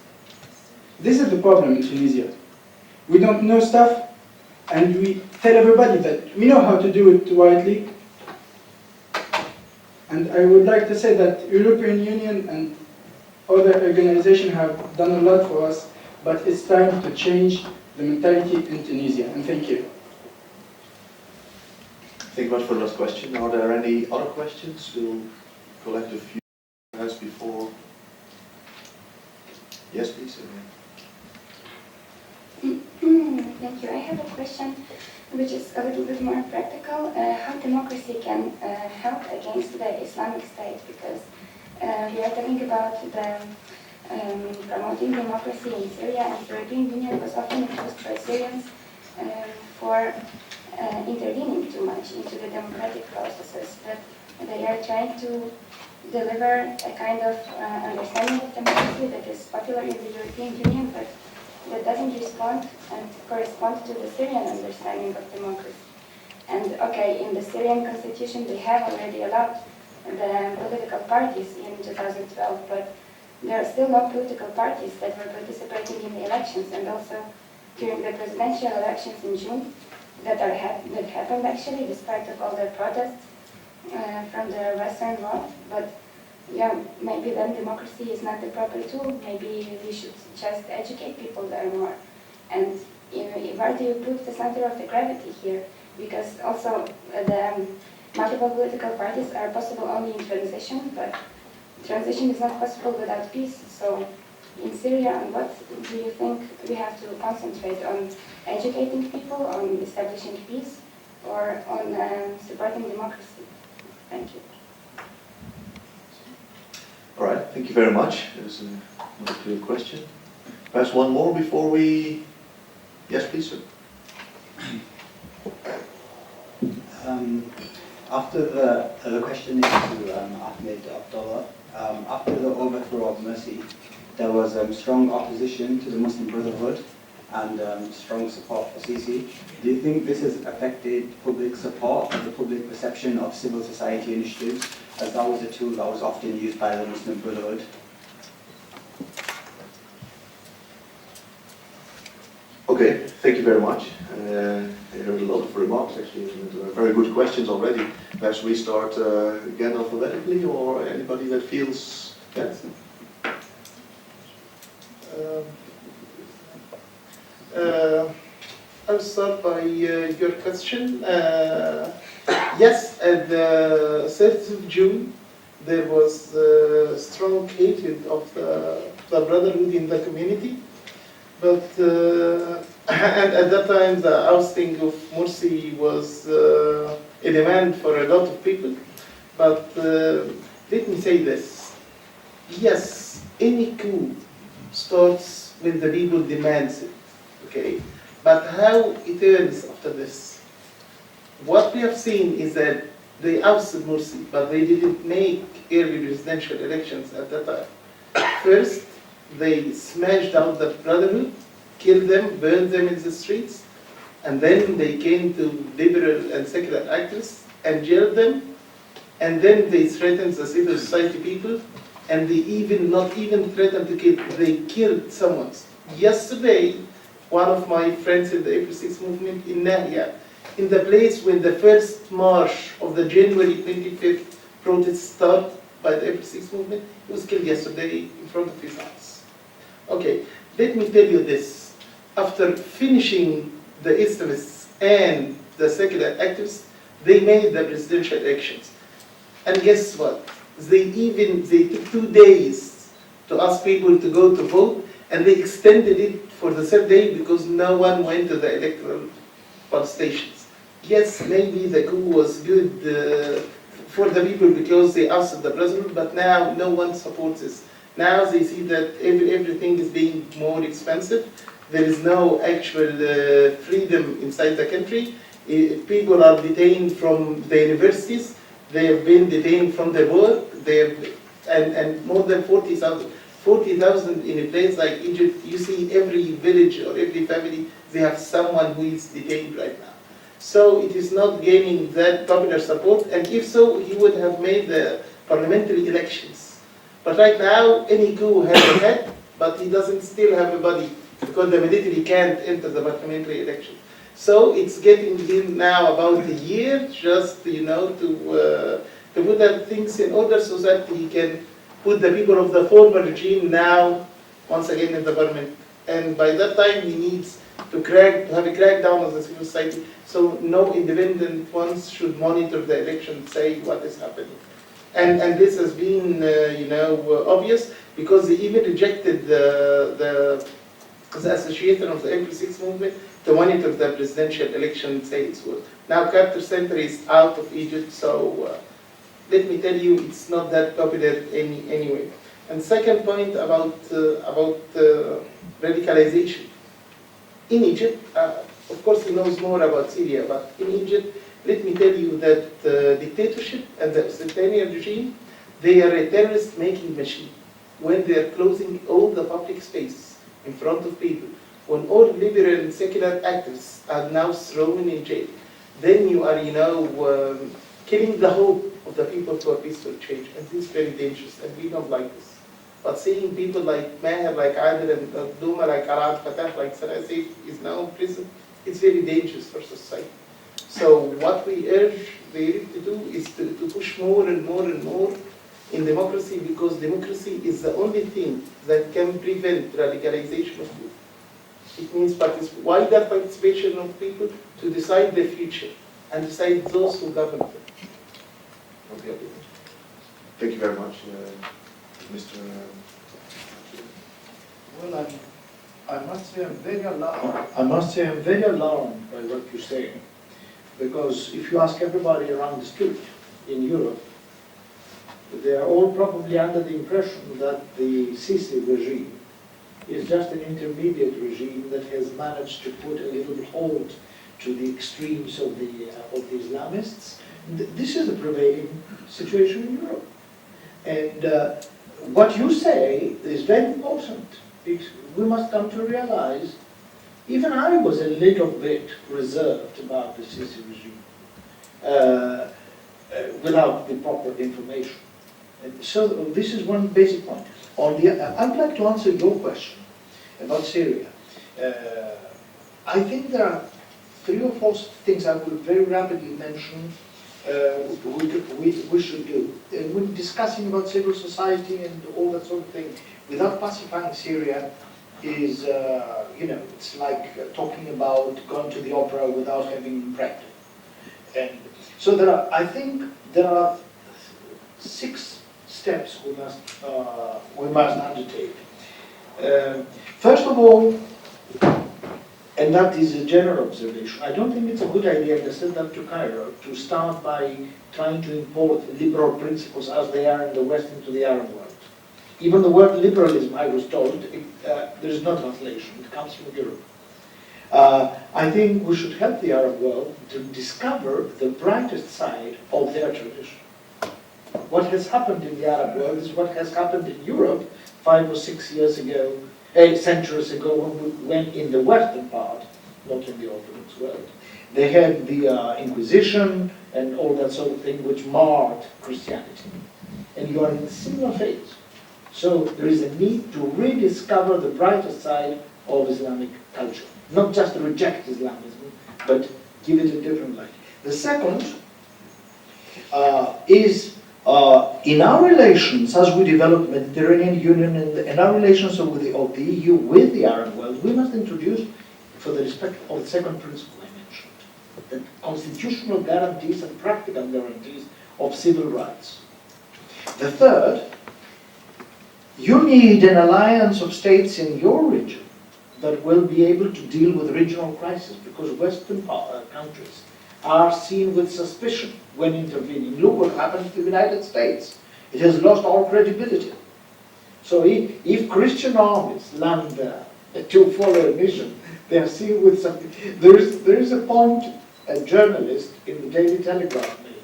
This is the problem in Tunisia. We don't know stuff, and we tell everybody that we know how to do it rightly. And I would like to say that European Union and other organizations have done a lot for us, but it's time to change the mentality in Tunisia. And thank you. Thank you much for the last question. Are there any other questions? We'll collect a few as before. Yes, please. Thank you. I have a question which is a little bit more practical. How democracy can help against the Islamic State? Because we are talking about the promoting democracy in Syria, and the European Union was often accused by Syrians for intervening too much into the democratic processes, that they are trying to deliver a kind of understanding of democracy that is popular in the European Union, but that doesn't respond and correspond to the Syrian understanding of democracy. And okay, in the Syrian constitution they have already allowed the political parties in 2012, but there are still no political parties that were participating in the elections, and also during the presidential elections in June that happened actually, despite of all the protests from the Western world. But yeah, maybe then democracy is not the proper tool. Maybe we should just educate people there more. And where do you put the center of the gravity here? Because also the multiple political parties are possible only in transition, but transition is not possible without peace. So in Syria, on what do you think we have to concentrate on? Educating people, on establishing peace, or on supporting democracy? Thank you. All right, thank you very much. There's another clear question. Perhaps one more before we... Yes, please, sir. After the question is to Ahmed Abdullah, after the overthrow of Morsi, there was strong opposition to the Muslim Brotherhood and strong support for Sisi. Do you think this has affected public support and the public perception of civil society initiatives, as that was a tool that was often used by the Muslim Brotherhood? Okay, thank you very much. I heard a lot of remarks actually, and very good questions already. Perhaps we start again alphabetically, or anybody that feels that. I'll start by your question. Yes, at the 30th of June, there was strong hatred of the Brotherhood in the community. But and at that time, the ousting of Morsi was a demand for a lot of people. But let me say this. Yes, any coup starts when the people demands it, okay? But how it ends after this? What we have seen is that they ousted Morsi, but they didn't make early presidential elections at that time. First, they smashed out the Brotherhood, killed them, burned them in the streets, and then they came to liberal and secular activists and jailed them, and then they threatened the civil society people, and they not even threatened to kill, they killed someone. Yesterday, one of my friends in the April 6 movement in Nahia, in the place when the first march of the January 25th protest started by the April 6 movement, he was killed yesterday in front of his house. Okay, let me tell you this. After finishing the Islamists and the secular activists, they made the presidential elections. And guess what? They took 2 days to ask people to go to vote, and they extended it for the third day because no one went to the electoral poll stations. Yes, maybe the coup was good for the people because they asked the Brotherhood, but now no one supports this. Now they see that everything is being more expensive. There is no actual freedom inside the country. People are detained from the universities. They have been detained from their work. And more than 40,000. 40,000 in a place like Egypt, you see every village or every family, they have someone who is detained right now. So it is not gaining that popular support, and if so, he would have made the parliamentary elections. But right now, any coup has a head, but he doesn't still have a body, because the military can't enter the parliamentary election. So it's getting him now about a year, just to put that things in order so that he can put the people of the former regime now once again in the parliament. And by that time, he needs to have a crackdown of the civil society, so no independent ones should monitor the election, say what is happening. And this has been, obvious, because they even rejected the association of the April 6 movement to monitor the presidential election, say it's good. Now Carter Center is out of Egypt, so let me tell you, it's not that popular anyway. And second point about radicalization. In Egypt, of course he knows more about Syria, but in Egypt, let me tell you that the dictatorship and the authoritarian regime, they are a terrorist-making machine. When they are closing all the public spaces in front of people, when all liberal and secular activists are now thrown in jail, then you are, killing the hope of the people for peaceful change, and this is very dangerous, and we don't like this. But seeing people like Maher, like Adil, and Duma, like Arad Fatah, like Sarasi is now in prison, it's very dangerous for society. So what we urge the elite to do is to push more and more and more in democracy, because democracy is the only thing that can prevent radicalization of youth. It means wider participation of people to decide their future and decide those who govern them. Okay. Thank you very much, Mr. Well, I must say I'm very alarmed. I must say I'm very alarmed by what you're saying, because if you ask everybody around the street in Europe, they are all probably under the impression that the Sisi regime is just an intermediate regime that has managed to put a little halt to the extremes of the Islamists. This is the prevailing situation in Europe. And what you say is very important. We must come to realize, even I was a little bit reserved about the Sisi regime without the proper information. And so this is one basic point. I'd like to answer your question about Syria. I think there are 3 or 4 things I will very rapidly mention we should do. When discussing about civil society and all that sort of thing, without pacifying Syria is, it's like talking about going to the opera without having practice. And so I think there are 6 steps we must undertake. First of all, and that is a general observation, I don't think it's a good idea, to send them to Cairo, to start by trying to import liberal principles as they are in the West into the Arab world. Even the word liberalism, I was told, there is no translation, it comes from Europe. I think we should help the Arab world to discover the brightest side of their tradition. What has happened in the Arab world is what has happened in Europe 5 or 6 years ago, 8 centuries ago, when we went in the western part, not in the Orthodox world. They had the Inquisition and all that sort of thing, which marred Christianity. And you are in a similar phase. So there is a need to rediscover the brighter side of Islamic culture. Not just reject Islamism, but give it a different light. The second is in our relations, as we develop Mediterranean Union and our relations of the EU with the Arab world, we must introduce, for the respect of the second principle I mentioned, the constitutional guarantees and practical guarantees of civil rights. The third, you need an alliance of states in your region that will be able to deal with regional crises, because Western countries are seen with suspicion when intervening. Look what happened to the United States. It has lost all credibility. So if Christian armies land there to follow a mission, they are seen with something. There is a point a journalist in the Daily Telegraph made.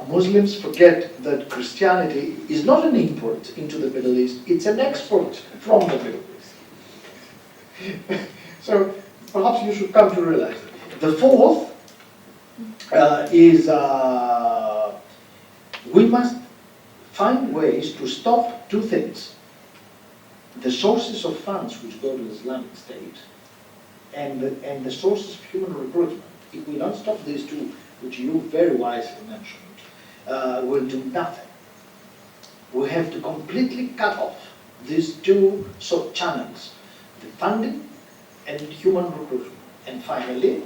Muslims forget that Christianity is not an import into the Middle East, it's an export from the Middle East. So perhaps you should come to realize that. The fourth is we must find ways to stop 2 things. The sources of funds which go to the Islamic State and the sources of human recruitment. If we don't stop these 2, which you very wisely mentioned, will do nothing. We have to completely cut off these 2 channels, the funding and human recruitment. And finally,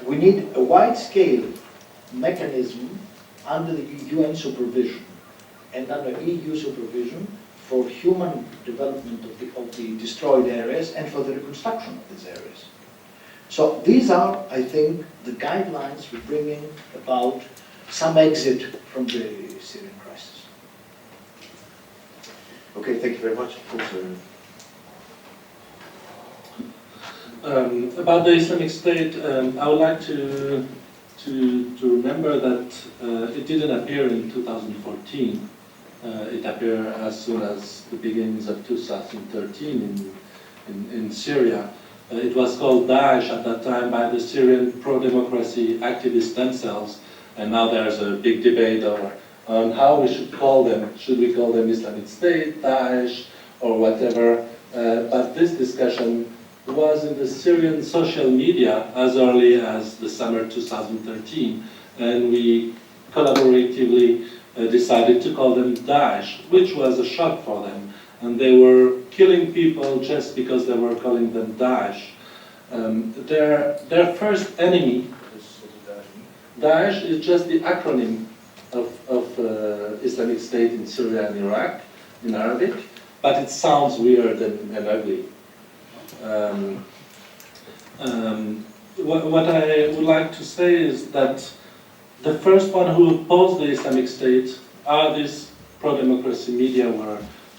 we need a wide-scale mechanism under the UN supervision and under EU supervision for human development of the destroyed areas and for the reconstruction of these areas. So these are, I think, the guidelines for bringing about some exit from the Syrian crisis. Okay, thank you very much. About the Islamic State, I would like to remember that it didn't appear in 2014. It appeared as soon as the beginnings of 2013 in Syria. It was called Daesh at that time by the Syrian pro-democracy activists themselves, and now there's a big debate on how we should call them. Should we call them Islamic State, Daesh, or whatever? But this discussion was in the Syrian social media as early as the summer 2013, and we collaboratively decided to call them Daesh, which was a shock for them. And they were killing people just because they were calling them Daesh. Their first enemy, Daesh, is just the acronym of Islamic State in Syria and Iraq, in Arabic, but it sounds weird and ugly. What I would like to say is that the first one who opposed the Islamic State are these pro-democracy media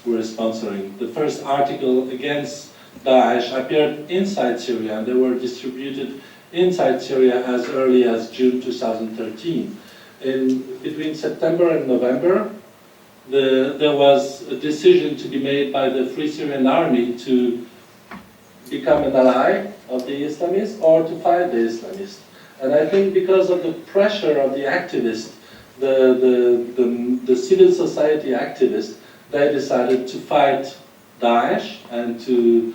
were sponsoring. The first article against Daesh appeared inside Syria, and they were distributed inside Syria as early as June 2013. Between September and November, there was a decision to be made by the Free Syrian Army to become an ally of the Islamists or to fight the Islamists. And I think because of the pressure of the activists, the civil society activists, they decided to fight Daesh and to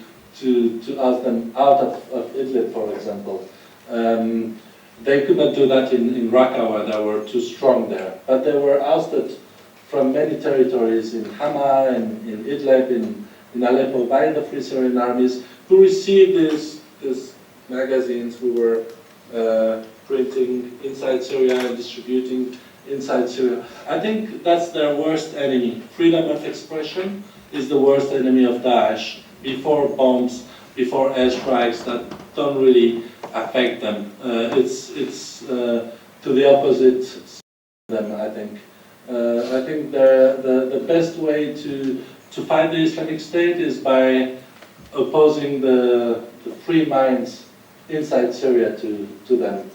oust them out of Idlib, for example. They could not do that in Raqqa, where they were too strong there. But they were ousted from many territories in Hama, in Idlib, in Aleppo, by the Free Syrian armies, who received these magazines who were printing inside Syria and distributing inside Syria. I think that's their worst enemy. Freedom of expression is the worst enemy of Daesh, before bombs, before airstrikes that don't really affect them. It's to the opposite them, I think. I think the best way to fight the Islamic State is by opposing the free minds inside Syria to them.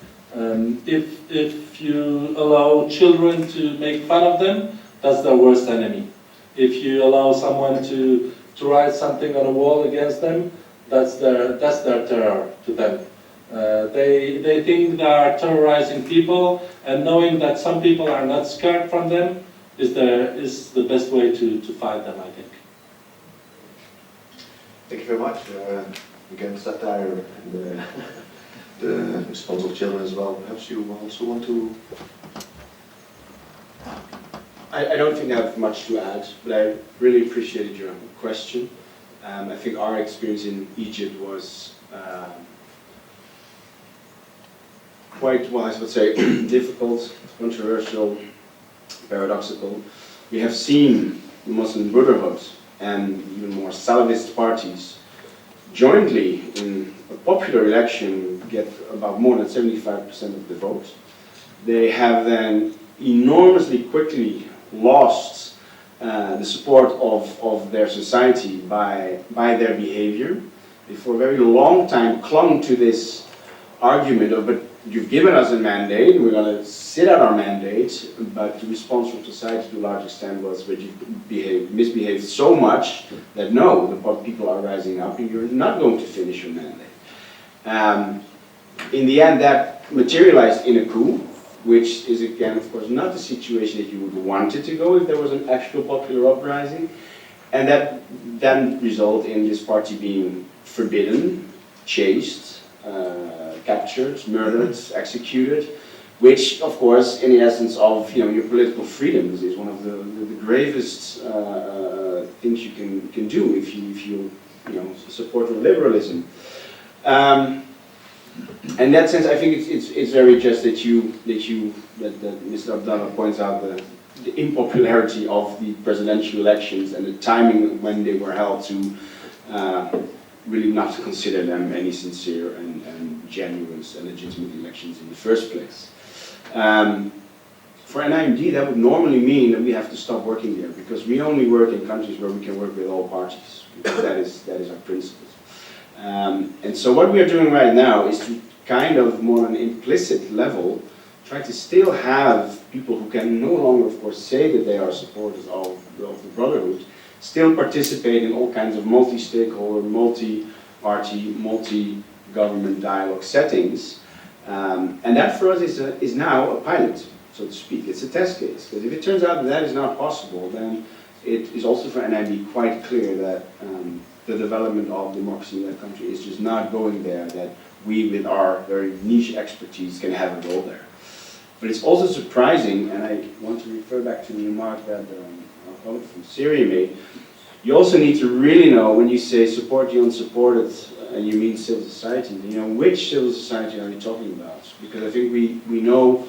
If you allow children to make fun of them, that's their worst enemy. If you allow someone to write something on a wall against them, that's their terror to them. They think they are terrorizing people, and knowing that some people are not scared from them is the best way to fight them, I think. Thank you very much. Again, satire and the response of children as well. Perhaps you also want to... I don't think I have much to add, but I really appreciated your question. I think our experience in Egypt was quite, well, I would say, difficult, controversial, paradoxical. We have seen the Muslim Brotherhood and even more Salafist parties jointly in a popular election get about more than 75% of the vote. They have then enormously quickly lost the support of their society by their behavior. They for a very long time clung to this argument of, but you've given us a mandate, we're going to sit out our mandate, but the response from society to a large extent was, but you've misbehaved so much that no, the people are rising up and you're not going to finish your mandate. In the end, that materialized in a coup, which is again, of course, not the situation that you would want it to go if there was an actual popular uprising, and that then resulted in this party being forbidden, chased, captured, murdered, executed, which, of course, in the essence of your political freedoms, is one of the gravest things you can do if you support liberalism. In that sense, I think it's very just that Mr. Abdallah points out the impopularity of the presidential elections and the timing when they were held to really not consider them any sincere and genuine and legitimate elections in the first place. For NIMD, that would normally mean that we have to stop working there, because we only work in countries where we can work with all parties, because that is our principle. And so what we are doing right now is to kind of more on an implicit level try to still have people who can no longer, of course, say that they are supporters of the Brotherhood, still participate in all kinds of multi-stakeholder, multi-party, multi-government dialogue settings. And that for us is now a pilot, so to speak. It's a test case, because if it turns out that is not possible, then it is also for NIB quite clear that the development of democracy in that country is just not going there, that we with our very niche expertise can have a role there. But it's also surprising, and I want to refer back to the remark that our colleague from Syria made, you also need to really know when you say support the unsupported, and you mean civil society, which civil society are you talking about? Because I think we know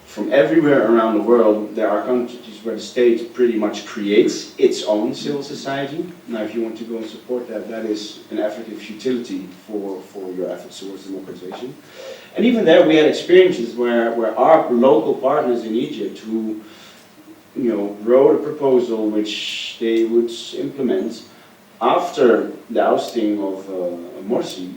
from everywhere around the world there are countries where the state pretty much creates its own civil society. Now if you want to go and support that, that is an effort in futility for your efforts towards democratization. And even there we had experiences where our local partners in Egypt who wrote a proposal which they would implement after the ousting of Morsi,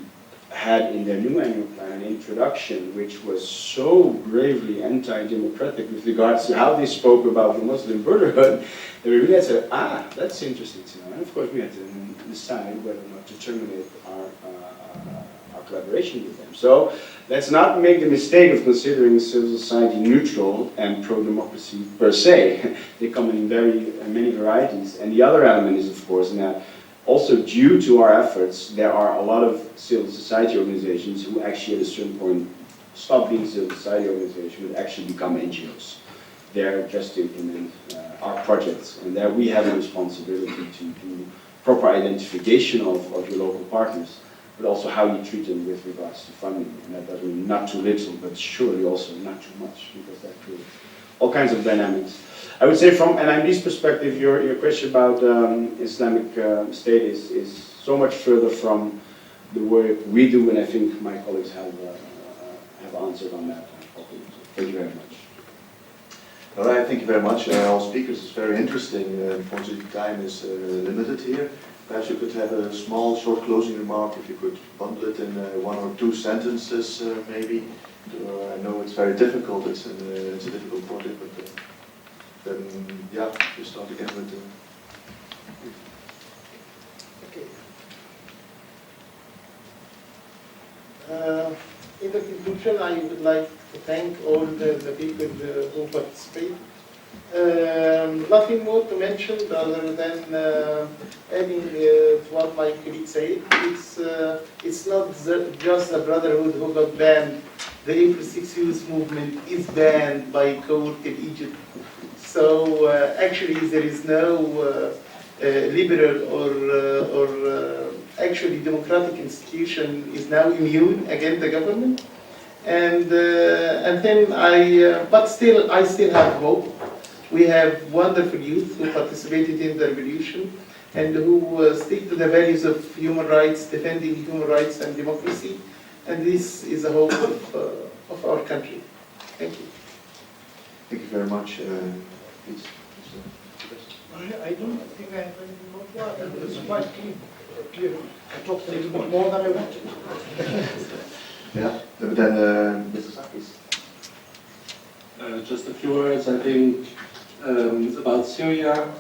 had in their new annual plan an introduction which was so gravely anti-democratic with regards to how they spoke about the Muslim Brotherhood, that we really had to say, that's interesting to know. And of course we had to decide whether or not to terminate our collaboration with them. So let's not make the mistake of considering civil society neutral and pro-democracy per se. They come in many varieties. And the other element is, of course, that also due to our efforts, there are a lot of civil society organizations who actually at a certain point stop being civil society organizations and actually become NGOs. They're just to implement our projects, and there we have a responsibility to do proper identification of your local partners, but also how you treat them with regards to funding. And that doesn't mean not too little, but surely also not too much, because that creates all kinds of dynamics. I would say from an IMD's perspective, your question about Islamic State is so much further from the work we do, and I think my colleagues have answered on that. Thank you very much. All right, thank you very much. All speakers, it's very interesting. Unfortunately, time is limited here. Perhaps you could have a small, short closing remark, if you could bundle it in 1 or 2 sentences, maybe. I know it's very difficult, it's a difficult project, but then, yeah, we start again with the... Okay. In the conclusion, I would like to thank all the people who participate. Nothing more to mention other than adding to what my colleague said. It's not just the Brotherhood who got banned. The April 6 Youth Movement is banned by court in Egypt. So actually there is no liberal or actually democratic institution is now immune against the government. And then but still I still have hope. We have wonderful youth who participated in the revolution and who stick to the values of human rights, defending human rights and democracy. And this is the hope of our country. Thank you. Thank you very much. Please. I don't think I have anything more to add. It was quite clear. I talked a little bit more than I wanted. Yeah, but then Mr. Sakis. Just a few words, I think, about Syria.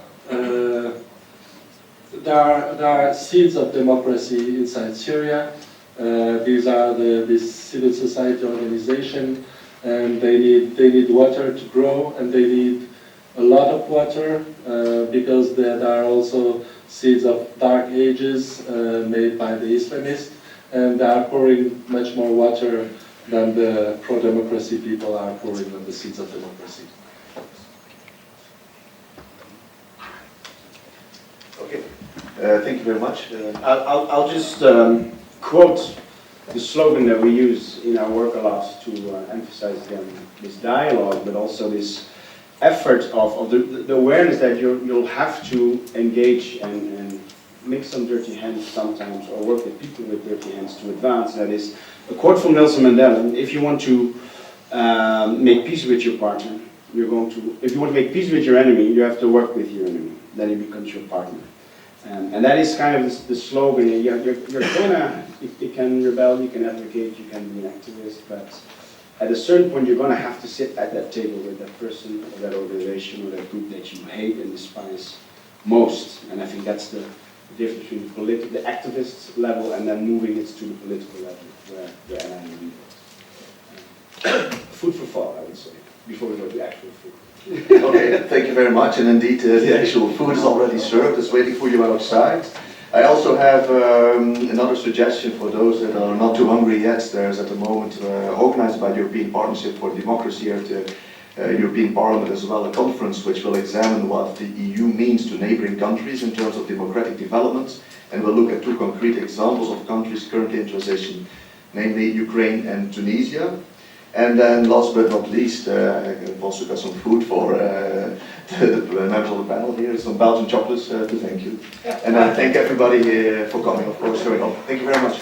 There are seeds of democracy inside Syria. These are this civil society organization, and they need water to grow, and they need a lot of water because there are also seeds of dark ages made by the Islamists, and they are pouring much more water than the pro-democracy people are pouring on the seeds of democracy. Okay, thank you very much. I'll just quote the slogan that we use in our work a lot to emphasize this dialogue, but also this effort of the awareness that you'll have to engage and make some dirty hands sometimes, or work with people with dirty hands to advance. That is a quote from Nelson Mandela: if you want to make peace with your partner, if you want to make peace with your enemy, you have to work with your enemy. Then he becomes your partner. And that is kind of the slogan. You can rebel, you can advocate, you can be an activist, but at a certain point you're going to have to sit at that table with that person or that organization or that group that you hate and despise most. And I think that's the difference between the activist level and then moving it to the political level, where the enemy is. Food for thought, I would say, before we go to actual food. Okay, thank you very much. And indeed, the actual food is already served. It's waiting for you outside. I also have another suggestion for those that are not too hungry yet. There's at the moment organized by the European Partnership for Democracy at the European Parliament as well, a conference which will examine what the EU means to neighboring countries in terms of democratic development, and we'll look at 2 concrete examples of countries currently in transition, namely Ukraine and Tunisia. And then last but not least, I've also got some food for the members of the panel here, some Belgian chocolates to thank you. And I thank everybody for coming, of course, showing up. Thank you very much.